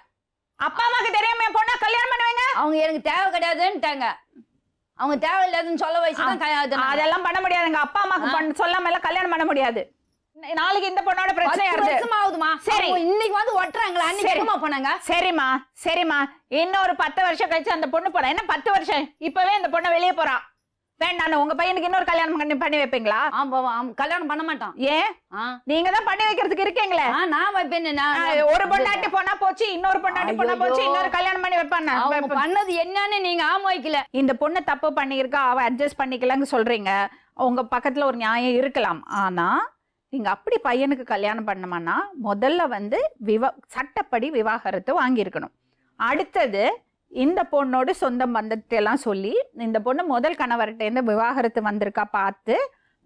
B: அப்பா அம்மாக்கு தெரியாம என் பொண்ணா கல்யாணம் பண்ணுவீங்க?
F: அவங்க எனக்கு தேவை கிடையாதுன்னுட்டாங்க. அவங்க தேவை இல்லைன்னு சொல்ல வச்சுதான்
B: அதெல்லாம் பண்ண முடியாதுங்க. அப்பா அம்மாக்கு சொல்லாம எல்லாம் கல்யாணம் பண்ண முடியாது. நாளைக்கு இந்த பொண்ணோட பிரச்சனை
F: ஆகுதுமா.
B: சரி,
F: இன்னைக்கு வந்து ஒட்டுறாங்களா? அன்னைக்கு போனாங்க.
B: சரிம்மா இன்னொரு 10 வருஷம் கழிச்சு அந்த பொண்ணு போறா. என்ன 10 வருஷம்? இப்பவே அந்த பொண்ணு வெளியே போறா. வேண்டாம், உங்க பையனுக்கு இன்னொரு கல்யாணம் பண்ணி வைப்பீங்களா?
F: கல்யாணம் பண்ண மாட்டோம்.
B: ஏன்? நீங்க தான் பண்ணி வைக்கிறதுக்கு இருக்கீங்களே.
F: நான் வைப்பேன்.
B: ஒரு பொண்டாட்டி போனா போச்சு, இன்னொரு பொண்டாட்டி போனா போச்சு, இன்னொரு கல்யாணம் பண்ணி வைப்பாங்க.
F: அவங்க பண்ணது என்னன்னு நீங்க வைக்கல.
B: இந்த பொண்ணு தப்பு பண்ணியிருக்கா, அவ அட்ஜஸ்ட் பண்ணிக்கலன்னு சொல்றீங்க. உங்க பக்கத்துல ஒரு நியாயம் இருக்கலாம். ஆனா நீங்க அப்படி பையனுக்கு கல்யாணம் பண்ணமானா முதல்ல வந்து சட்டப்படி விவாகரத்து வாங்கியிருக்கணும். அடுத்தது இந்த பொண்ணோட சொந்த பந்தத்தை எல்லாம் சொல்லி இந்த பொண்ணு முதல் கணவர்கிட்ட விவாகரத்து வந்திருக்கா பார்த்து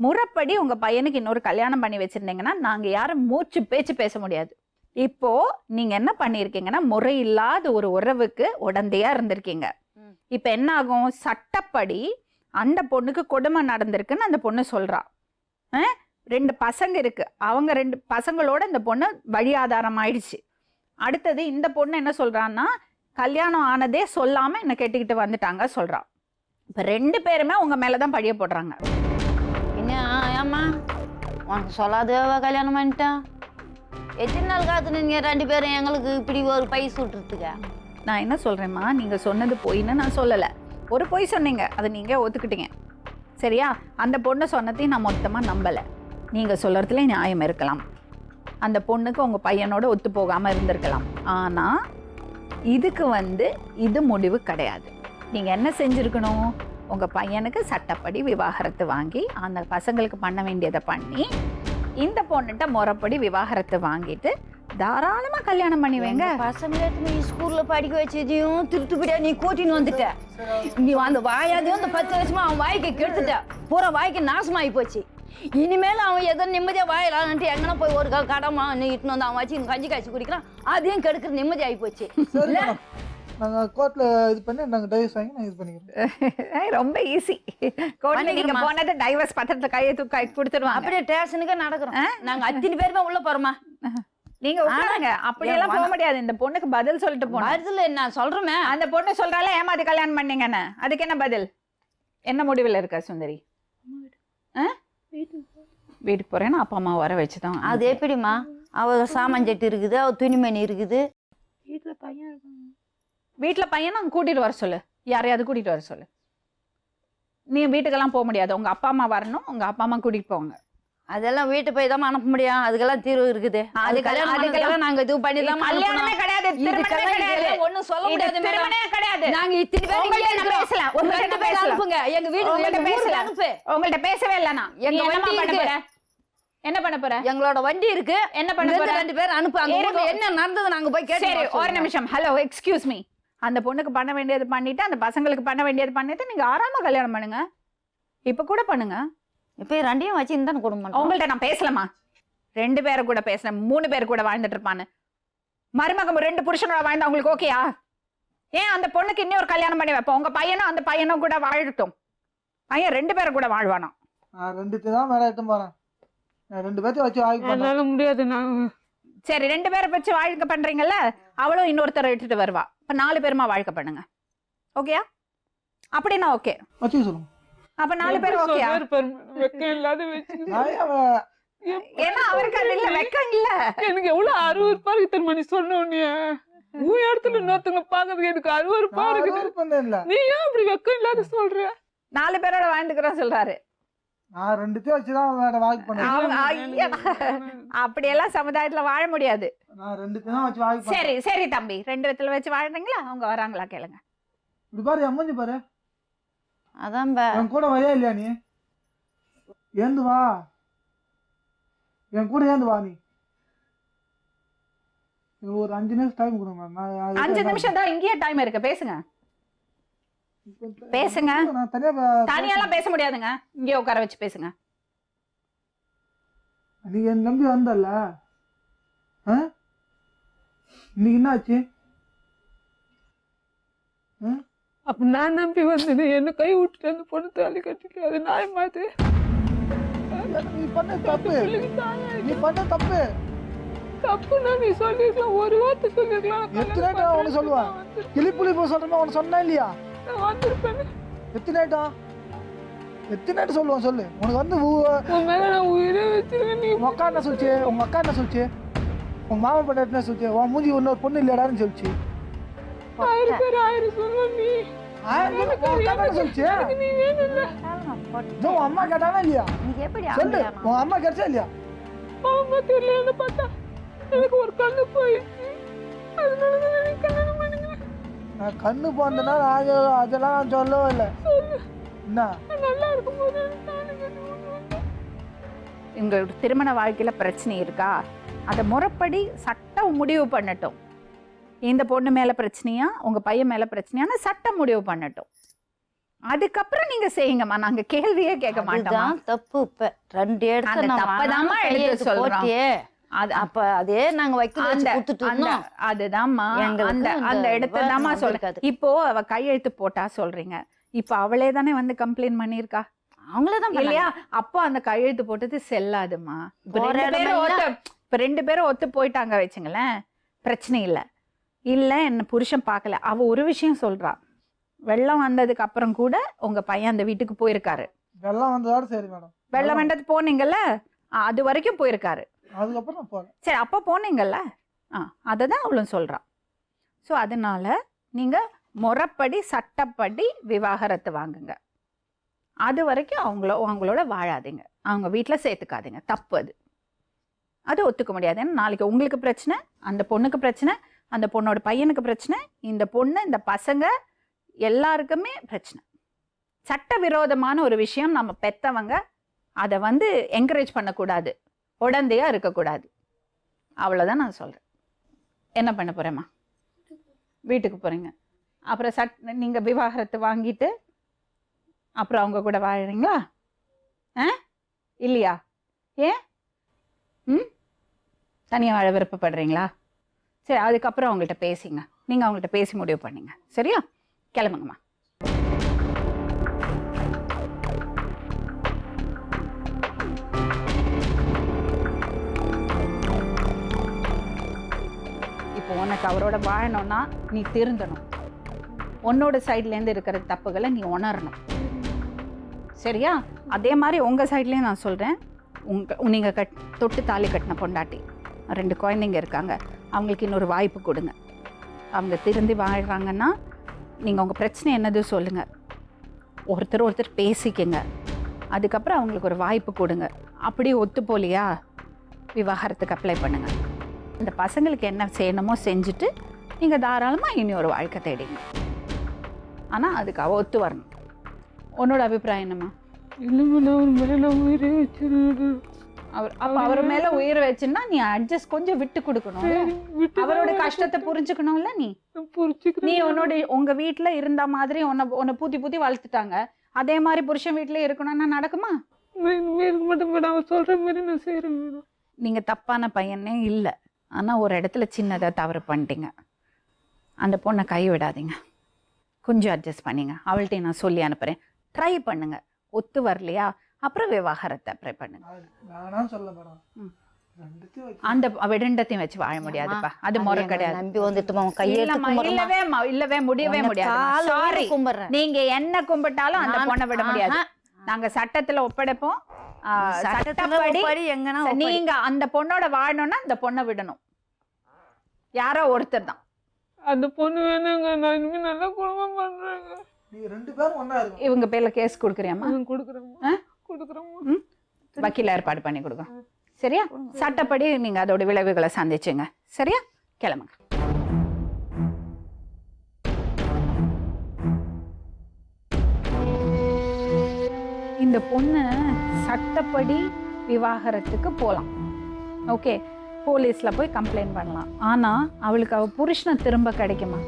B: முறைப்படி உங்க பையனுக்கு இன்னொரு கல்யாணம் பண்ணி வச்சிருந்தீங்கன்னா நாங்க யாரும் மூச்சு பேச்சு பேச முடியாது. இப்போ நீங்க என்ன பண்ணிருக்கீங்கன்னா முறையில்லாத ஒரு உறவுக்கு உடந்தையா இருந்திருக்கீங்க. இப்ப என்ன ஆகும்? சட்டப்படி அந்த பொண்ணுக்கு கொடுமை நடந்திருக்குன்னு அந்த பொண்ணு சொல்றா. 2 பசங்க இருக்கு, அவங்க 2 பசங்களோட இந்த பொண்ணு வழி ஆதாரம் ஆயிடுச்சு. அடுத்தது இந்த பொண்ணு என்ன சொல்றான்னா கல்யாணம் ஆனதே சொல்லாம என்ன கெட்டிக்கிட்டு வந்துட்டாங்க சொல்றா. இப்ப 2 பேருமே உங்க மேலதான் பழிய போடுறாங்க.
F: என்ன ஏம்மா உனக்கு சொல்லாத கல்யாணம் பண்ணிட்டான்? எத்தனை நாள் காத்து நீங்க 2 பேரும் எங்களுக்கு இப்படி ஒரு பை சுட்டுறதுக்கு?
B: நான் என்ன சொல்றேம்மா, நீங்க சொன்னது பொய்ன்னு நான் சொல்லல. ஒரு பொய் சொன்னீங்க, அதை நீங்க ஒத்துக்கிட்டீங்க. சரியா? அந்த பொண்ணு சொன்னதையும் நான் மொத்தமா நம்பல. நீங்க சொல்றதுல நியாயம் இருக்கலாம். அந்த பொண்ணுக்கு உங்க பையனோட ஒத்து போகாம இருந்திருக்கலாம். ஆனா இதுக்கு இது முடிவு கிடையாது. நீங்க என்ன செஞ்சிருக்கணும்? உங்க பையனுக்கு சட்டப்படி விவாகரத்து வாங்கி அந்த பசங்களுக்கு பண்ண வேண்டியதை பண்ணி இந்த பொண்ணுகிட்ட முறைப்படி விவாகரத்து வாங்கிட்டு தாராளமா கல்யாணம் பண்ணி வைங்க.
F: பசங்களை ஸ்கூல்ல படிக்க வச்சதையும் திருத்துப்படியா நீ கூட்டின்னு வந்துட்ட. நீ அந்த வாயாதையும் அந்த 10 வருஷமா அவன் வாய்க்கு கெடுத்துட்ட. பூரா வாய்க்கு நாசமாயி போச்சு. இனிமேல் அவன் எதோ நிம்மதியா வாயிலான்ட்டு எங்கன்னா போய் ஒரு கடமா நீ இட்டுன்னு வந்து அவன் வச்சு கஞ்சி காய்ச்சி குடிக்கிறான். அதையும் கெடுக்கிற நிம்மதி ஆகி போச்சு.
E: நாங்கள் கோர்ட்டில் இது பண்ணி நாங்கள் டைவர்ஸ் வாங்கி நான் இது பண்ணிக்கிறோம்.
B: ரொம்ப ஈஸி. கோர்ட்டில் நீங்க போனது டைவர்ஸ் பத்திரத்தை கையெழுத்து கொடுத்துருவாங்க.
F: அப்படியே ஸ்டேஷனுக்கு நடக்கிறோம். நாங்கள் அத்தனை பேருமே உள்ள போறோமா?
B: நீங்க உட்காருங்க. அப்படியெல்லாம் போக முடியாது. இந்த பொண்ணுக்கு பதில் சொல்லிட்டு போனா
F: பதில் என்ன சொல்றமே?
B: அந்த பொண்ணு சொல்றால ஏமாத்தி கல்யாணம் பண்ணீங்கன்னு, அதுக்கு என்ன பதில்? என்ன முடிவில் இருக்கா சுந்தரி? வீட்டுக்கு போறேன்னா அப்பா அம்மா வர வச்சுதான்.
F: அது எப்படிம்மா? அவ சாமான்செட்டு இருக்குது, அவ துணிமணி இருக்குது.
G: வீட்டில் பையன் இருக்காங்க.
B: வீட்டுல பையனை அங்க கூட்டிட்டு வர சொல்லு. யாரையாவது கூட்டிட்டு வர சொல்லு. நீ வீட்டுக்கெல்லாம் போக முடியாது. உங்க அப்பா அம்மா வரணும், உங்க அப்பா அம்மா கூட்டிட்டு போவாங்க.
F: அதெல்லாம் வீட்டு போய் தான் அனுப்ப முடியும். அதுக்கெல்லாம் தீர்வு இருக்குது. அதுக்கெல்லாம் நாங்க இது பண்ணி தான்
B: கல்யாணமே கிடையாது, திருமணமே கிடையாது.
F: ஒண்ணும் சொல்ல முடியாது.
B: திருமணமே கிடையாது.
F: நாங்க இத்தனை பேர் இங்கே இருக்கிறோம்.
B: பேசலாம்.
F: ஒரு 2 பேர் அனுப்புங்க. எங்க வீட்டுக்கு பேசலாம். அனுப்பு.
B: உங்கள்ட்ட பேசவே இல்ல நான்.
F: எங்க வண்டி இருக்கு.
B: என்ன பண்ண போற?
F: எங்களோட வண்டி இருக்கு.
B: என்ன பண்ண போற?
F: 2 பேர் அனுப்பு. அங்க ஊர்ல என்ன நடந்தது நாங்க போய் கேட்டு.
B: சரி, ஒரு நிமிஷம். Hello, excuse me. அந்த பொண்ணுக்கு பண்ண வேண்டியது பண்ணிட்டு, அந்த பசங்களுக்கு பண்ண வேண்டியது பண்ணிட்டு நீங்க ஆறாம கல்யாணம் பண்ணுங்க. இப்ப கூட பண்ணுங்க.
F: இப்ப 2ஐயும் வச்சு இந்த குடும்பம்.
B: உங்கள்ட்ட நான் பேசலாமா? 2 பேரை கூட பேசுறேன். 3 பேர் கூட வாழ்ந்துட்டு இருப்பான்னு. மருமகம் 2 புருஷனோட வாழ்ந்தா உங்களுக்கு ஓகேயா? ஏன் அந்த பொண்ணுக்கு இன்னொரு கல்யாணம் பண்ணி வைப்போம்? உங்க பையனும் அந்த பையனும் கூட வாழட்டும். பையன் 2 பேரை கூட வாழ்வானா?
E: நான் 2 தான் மேடம் எடுத்து போறேன். நான் 2 பேர்த்தையும் வச்சு வாழ்க்கை பண்ணேன்.
A: என்னால முடியாது. நான்
B: சரி, 2 பேரை வச்சு வாழ்க்கை பண்றீங்கல்ல, அவளும் இன்னொருத்தரை எடுத்துட்டு வருவா. இப்ப 4 பேருமா வாழ்க்கை பண்ணுங்க. ஓகேயா? அப்படின்னா ஓகே.
E: வச்சு சொல்லுங்க.
B: அப்ப 4 பேர் ஓகேயா?
A: வெக்கம் இல்லாத வச்சு
B: ஏன்னா அவருக்கு அது இல்ல, வெக்கம் இல்ல.
A: எனக்கு எவ்வளவு அருவருப்பா இருக்கு தெரியுமா நீ சொன்ன உடனே. உன் இடத்துல இன்னொருத்தவங்க பாக்குறதுக்கு எனக்கு அருவருப்பா இருக்கு. நீ ஏன் அப்படி வெக்கம் இல்லாத சொல்ற?
B: 4 பேரோட வாழ்ந்துக்கிறோம் சொல்றாரு.
E: நான் 2 வச்சுதான் மேடம் வாழ்க்கை பண்ணேன்.
B: அப்படியெல்லாம் சமுதாயத்துல வாழ முடியாது.
E: நான் 2 தான் வச்சு வாழ்க்கை பண்ணேன்.
B: சரி சரி தம்பி, 2 விதத்துல வச்சு வாழ்றீங்களா? அவங்க வராங்களா கேளுங்க.
E: இப்படி பாரு, அம்மஞ்சு பாரு.
F: அதான்
E: என் கூட வரையா இல்லையா நீ? ஏந்து வா, என் கூட ஏந்து வா. நீ ஒரு 5 நிமிஷம் டைம் கொடுங்க.
B: 5 நிமிஷம் தான் இங்கேயே டைம் இருக்கு. பேசுங்க பேசுங்க.
E: நான்
B: தனியாலாம் பேச முடியாதுங்க. இங்கே உட்கார வச்சு பேசுங்க.
E: நீ என் நம்பி வந்தல்ல, இன்னைக்கு என்ன ஆச்சு?
A: அப்ப நான் நம்பி வந்தது என்ன கை விட்டுட்டு அந்த பொண்ணு தாலி கட்டிட்டு அது நியாயமாது?
E: நீ பண்ண தப்பு. நீ பண்ண தப்பு.
A: தப்புன்னா நீ சொல்லிருக்கலாம், ஒரு வார்த்தை சொல்லிருக்கலாம்.
E: எத்தனை உனக்கு சொல்லுவா? கிளிப்புளி போ சொல்றேன் உனக்கு சொன்னா இல்லையா?
A: நான் வந்திருப்பேன்.
E: எத்தனை சொல்லுவான் சொல்லு. உனக்கு வந்து
A: உன் மேல நான் உயிரே வச்சிருக்கேன். நீ
E: உங்க அக்கா என்ன சொல்லிச்சு? உங்க அக்கா என்ன சொல்லிச்சு? உங்க மாமா பண்ண என்ன சொல்லிச்சு? உன் மூஞ்சி இன்னொரு பொண்ணு இல்லடான்னு சொல்லிச்சு.
A: 1000 பேர் 1000 சொல்லுவேன். நீ
E: 1000 பேர் சொல்லிச்சு.
A: நீ வேணும்ல.
E: உன் அம்மா கேட்டானா இல்லையா? சொல்லு, உன் அம்மா கேட்டா இல்லையா?
A: அம்மா தெரியல பார்த்தா எனக்கு ஒரு கண்ணு போயிடுச்சு. அதனால நான் கல்யாணம் பண்ணிக்கிறேன்.
E: நான் கண்ணு போந்தேன்னா அதெல்லாம் நான் சொல்லவே இல்லை. என்ன
A: நல்லா இருக்கும்போது
B: எங்களோட திருமண வாழ்க்கையில பிரச்சனை இருக்கா, அதை முறைப்படி சட்டம் முடிவு பண்ணட்டும். இந்த பொண்ணு மேல பிரச்சனையா, உங்க பையன் மேல பிரச்சனையான சட்டம் முடிவு பண்ணட்டும். அதுக்கப்புறம் நீங்க செய்யுங்கம்மா. நாங்க கேள்வியே கேட்க மாட்டோம்.
F: தப்பு. இப்ப 2 இடத்துல
B: தப்பதாம்மா எடுத்து சொல்றோம்.
F: அது அப்ப அதே நாங்க வைக்க
B: அதுதான்மா அந்த இடத்துல தான்மா சொல்றேன். இப்போ அவ கையெழுத்து போட்டா சொல்றீங்க, இப்போ அவளே தானே வந்து கம்ப்ளைண்ட் பண்ணிருக்கா,
F: அவங்களேதான்
B: இல்லையா? அப்போ அந்த கையெழுத்து போட்டது செல்லாதுமா. இப்ப 2 பேரும் ஒத்து போயிட்டாங்க வச்சுங்களேன், பிரச்சனை இல்லை. இல்ல என்ன புருஷன் பார்க்கல, அவ ஒரு விஷயம் சொல்றா, வெள்ளம் வந்ததுக்கு அப்புறம் கூட உங்க பையன் அந்த வீட்டுக்கு போயிருக்காரு.
E: வெள்ளம் வந்ததோட சரி மேடம்.
B: வெள்ளம் வந்தது போனீங்கல்ல, அது வரைக்கும் போயிருக்காரு.
E: அதுக்கப்புறம் நான் போறேன்.
B: சரி, அப்போ போனீங்கல்ல, அதை தான் அவளும் சொல்றான். ஸோ அதனால நீங்க முறைப்படி சட்டப்படி விவாகரத்து வாங்குங்க. அது வரைக்கும் அவங்களோட வாழாதீங்க, அவங்க வீட்டில் சேர்த்துக்காதீங்க. தப்பு அது. அது ஒத்துக்க முடியாது. ஏன்னா நாளைக்கு உங்களுக்கு பிரச்சனை, அந்த பொண்ணுக்கு பிரச்சனை, அந்த பொண்ணோட பையனுக்கு பிரச்சனை, இந்த பொண்ணு இந்த பசங்க எல்லாருக்குமே பிரச்சனை. சட்டவிரோதமான ஒரு விஷயம் நம்ம பெத்தவங்க அதை வந்து என்கரேஜ் பண்ணக்கூடாது, உடந்தையா இருக்கக்கூடாது. அவ்வளோதான் நான் சொல்கிறேன். என்ன பண்ண போகிறேம்மா? வீட்டுக்கு போகிறீங்க, அப்புறம் நீங்கள் விவாகரத்து வாங்கிட்டு அப்புறம் அவங்க கூட வாழறீங்களா? இல்லையா? ஏன் தனியாக வாழ விருப்பப்படுறீங்களா? சரி, அதுக்கப்புறம் அவங்கள்ட்ட பேசிங்க. நீங்கள் அவங்கள்ட்ட பேசி முடிவு பண்ணிங்க. சரியா? கிளம்புங்கம்மா. உங்களுக்கு அவரோட வாழணும்னா நீ திருந்தணும். உன்னோட சைட்லேருந்து இருக்கிற தப்புகளை நீ உணரணும். சரியா? அதே மாதிரி உங்கள் சைட்லேயும் நான் சொல்கிறேன், நீங்கள் தொட்டு தாலி கட்டின பொண்டாட்டி 2 குழந்தைங்க இருக்காங்க, அவங்களுக்கு இன்னொரு வாய்ப்பு கொடுங்க. அவங்க திருந்தி வாழ்கிறாங்கன்னா நீங்கள் உங்கள் பிரச்சனை என்னது சொல்லுங்கள், ஒருத்தர் பேசிக்கங்க. அதுக்கப்புறம் அவங்களுக்கு ஒரு வாய்ப்பு கொடுங்க. அப்படியே ஒத்து போலியா விவாகரத்துக்கு அப்ளை பண்ணுங்கள். இந்த பசங்களுக்கு என்ன செய்யணுமோ செஞ்சுட்டு நீங்கள் தாராளமாக இனி ஒரு வாழ்க்கை தேடிங்க. ஆனால் அதுக்கு அவ ஒத்து வரணும். உன்னோட அபிப்பிராயம் என்னம்மா?
A: இல்லை மேடம், அவர் மேலே நான் உயிரே வச்சிருக்கேன்.
B: அவர் மேலே உயிர் வச்சுன்னா நீ அட்ஜஸ்ட் கொஞ்சம் விட்டு கொடுக்கணும். அவரோட கஷ்டத்தை புரிஞ்சுக்கணும்ல. நீ நீ உங்கள் வீட்டில் இருந்த மாதிரி உன்னை பூத்தி வளர்த்துட்டாங்க. அதே மாதிரி புருஷன் வீட்டில் இருக்கணும்னா நடக்குமா?
A: இருக்க மாட்டேன் மேடம், அவர் சொல்கிற மாதிரி நான் செய்கிறேன் மேடம்.
B: நீங்கள் தப்பான பையனே இல்லை, ஆனால் ஒரு இடத்துல சின்னதாக தவறு பண்ணிட்டீங்க. அந்த பொண்ணை கை விடாதீங்க, கொஞ்சம் அட்ஜஸ்ட் பண்ணிங்க. அவள்கிட்ட நான் சொல்லி அனுப்புகிறேன், ட்ரை பண்ணுங்க. ஒத்து வரலையா அப்புறம் விவாகரத்தை அப்ளை பண்ணுங்க.
E: சொல்ல மேடம்,
B: அந்த ரெண்டத்தையும் வச்சு வாழ முடியாதுப்பா, அது முறை கிடையாது.
F: நம்பி வந்துட்டுமா
B: இல்லவே முடியவே முடியாது. சாரி, நீங்க என்ன கும்பிட்டாலும் அந்த பொண்ணை விட முடியாது. நாங்க சட்டத்துல ஒப்படைப்போம். சட்டப்படி நீங்க அந்த பொண்ணோட வாழணும்னா அந்த பொண்ணை விடணும். யாரோ ஒருத்தர் தான்.
A: அந்த பொண்ணு வேணுங்க, நான் இனிமே நல்லா குடும்பம் பண்றேங்க.
E: நீங்க 2 பேரும் ஒண்ணா இருங்க.
B: இவங்க பேர்ல கேஸ் கொடுக்குறியாமா?
A: கொடுக்குறேன்.
B: வக்கீல் ஏற்பாடு பண்ணி கொடுக்குறோம். சரியா? சட்டப்படி நீங்க அதோட விளைவுகளை சந்திச்சுங்க. சரியா? கிளம்புங்க. இந்த பொண்ணு சட்டப்படி விவாகரத்துக்கு போகலாம். ஓகே, போலீஸில் போய் கம்ப்ளைண்ட் பண்ணலாம். ஆனால் அவளுக்கு அவள் புருஷனை திரும்ப கிடைக்குமா?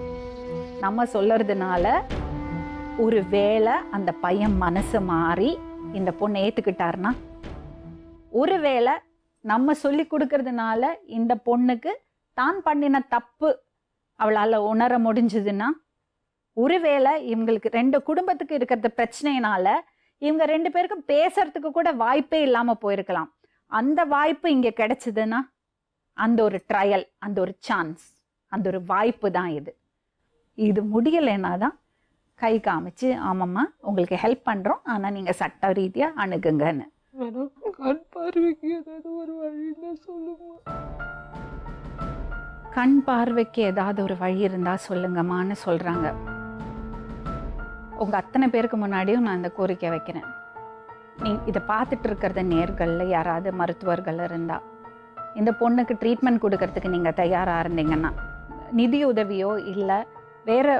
B: நம்ம சொல்கிறதுனால ஒரு வேளை அந்த பையன் மனசு மாறி இந்த பொண்ணை ஏற்றுக்கிட்டாருன்னா, ஒரு வேளை நம்ம சொல்லி கொடுக்கறதுனால இந்த பொண்ணுக்கு தான் பண்ணின தப்பு அவளால் உணர முடிஞ்சதுன்னா, ஒருவேளை இவங்களுக்கு 2 குடும்பத்துக்கு இருக்கிற பிரச்சனையினால இவங்க 2 பேருக்கும் பேசுறதுக்கு கூட வாய்ப்பே இல்லாமல் போயிருக்கலாம். அந்த வாய்ப்பு இங்கே கிடைச்சதுன்னா, அந்த ஒரு ட்ரையல், அந்த ஒரு சான்ஸ், அந்த ஒரு வாய்ப்பு தான் இது. இது முடியலைன்னா தான் கை காமிச்சு, ஆமாம்மா உங்களுக்கு ஹெல்ப் பண்ணுறோம், ஆனால் நீங்கள் சட்ட ரீதியாக அணுகுங்கன்னு.
A: மேடம், கண் பார்வைக்கு ஏதாவது ஒரு வழி சொல்லுங்க.
B: கண் பார்வைக்கு ஏதாவது ஒரு வழி இருந்தால் சொல்லுங்கம்மான்னு சொல்கிறாங்க. உங்கள் அத்தனை பேருக்கு முன்னாடியும் நான் இந்த கோரிக்கை வைக்கிறேன். இதை பார்த்துட்டு இருக்கிறத நேர்களில் யாராவது மருத்துவர்கள் இருந்தால், இந்த பொண்ணுக்கு ட்ரீட்மெண்ட் கொடுக்கறதுக்கு நீங்கள் தயாராக இருந்தீங்கன்னா, நிதி உதவியோ இல்லை வேறு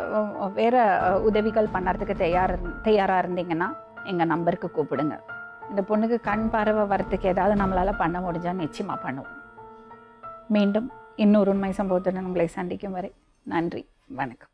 B: உதவிகள் பண்ணுறதுக்கு தயாராக இருந்தீங்கன்னா எங்கள் நம்பருக்கு கூப்பிடுங்க. இந்த பொண்ணுக்கு கண் பார்வை வரத்துக்கு ஏதாவது நம்மளால் பண்ண முடிஞ்சால் நிச்சயமாக பண்ணுவோம். மீண்டும் இன்னொரு உண்மை சம்பவத்துடன் உங்களை சந்திக்கும் வரை நன்றி, வணக்கம்.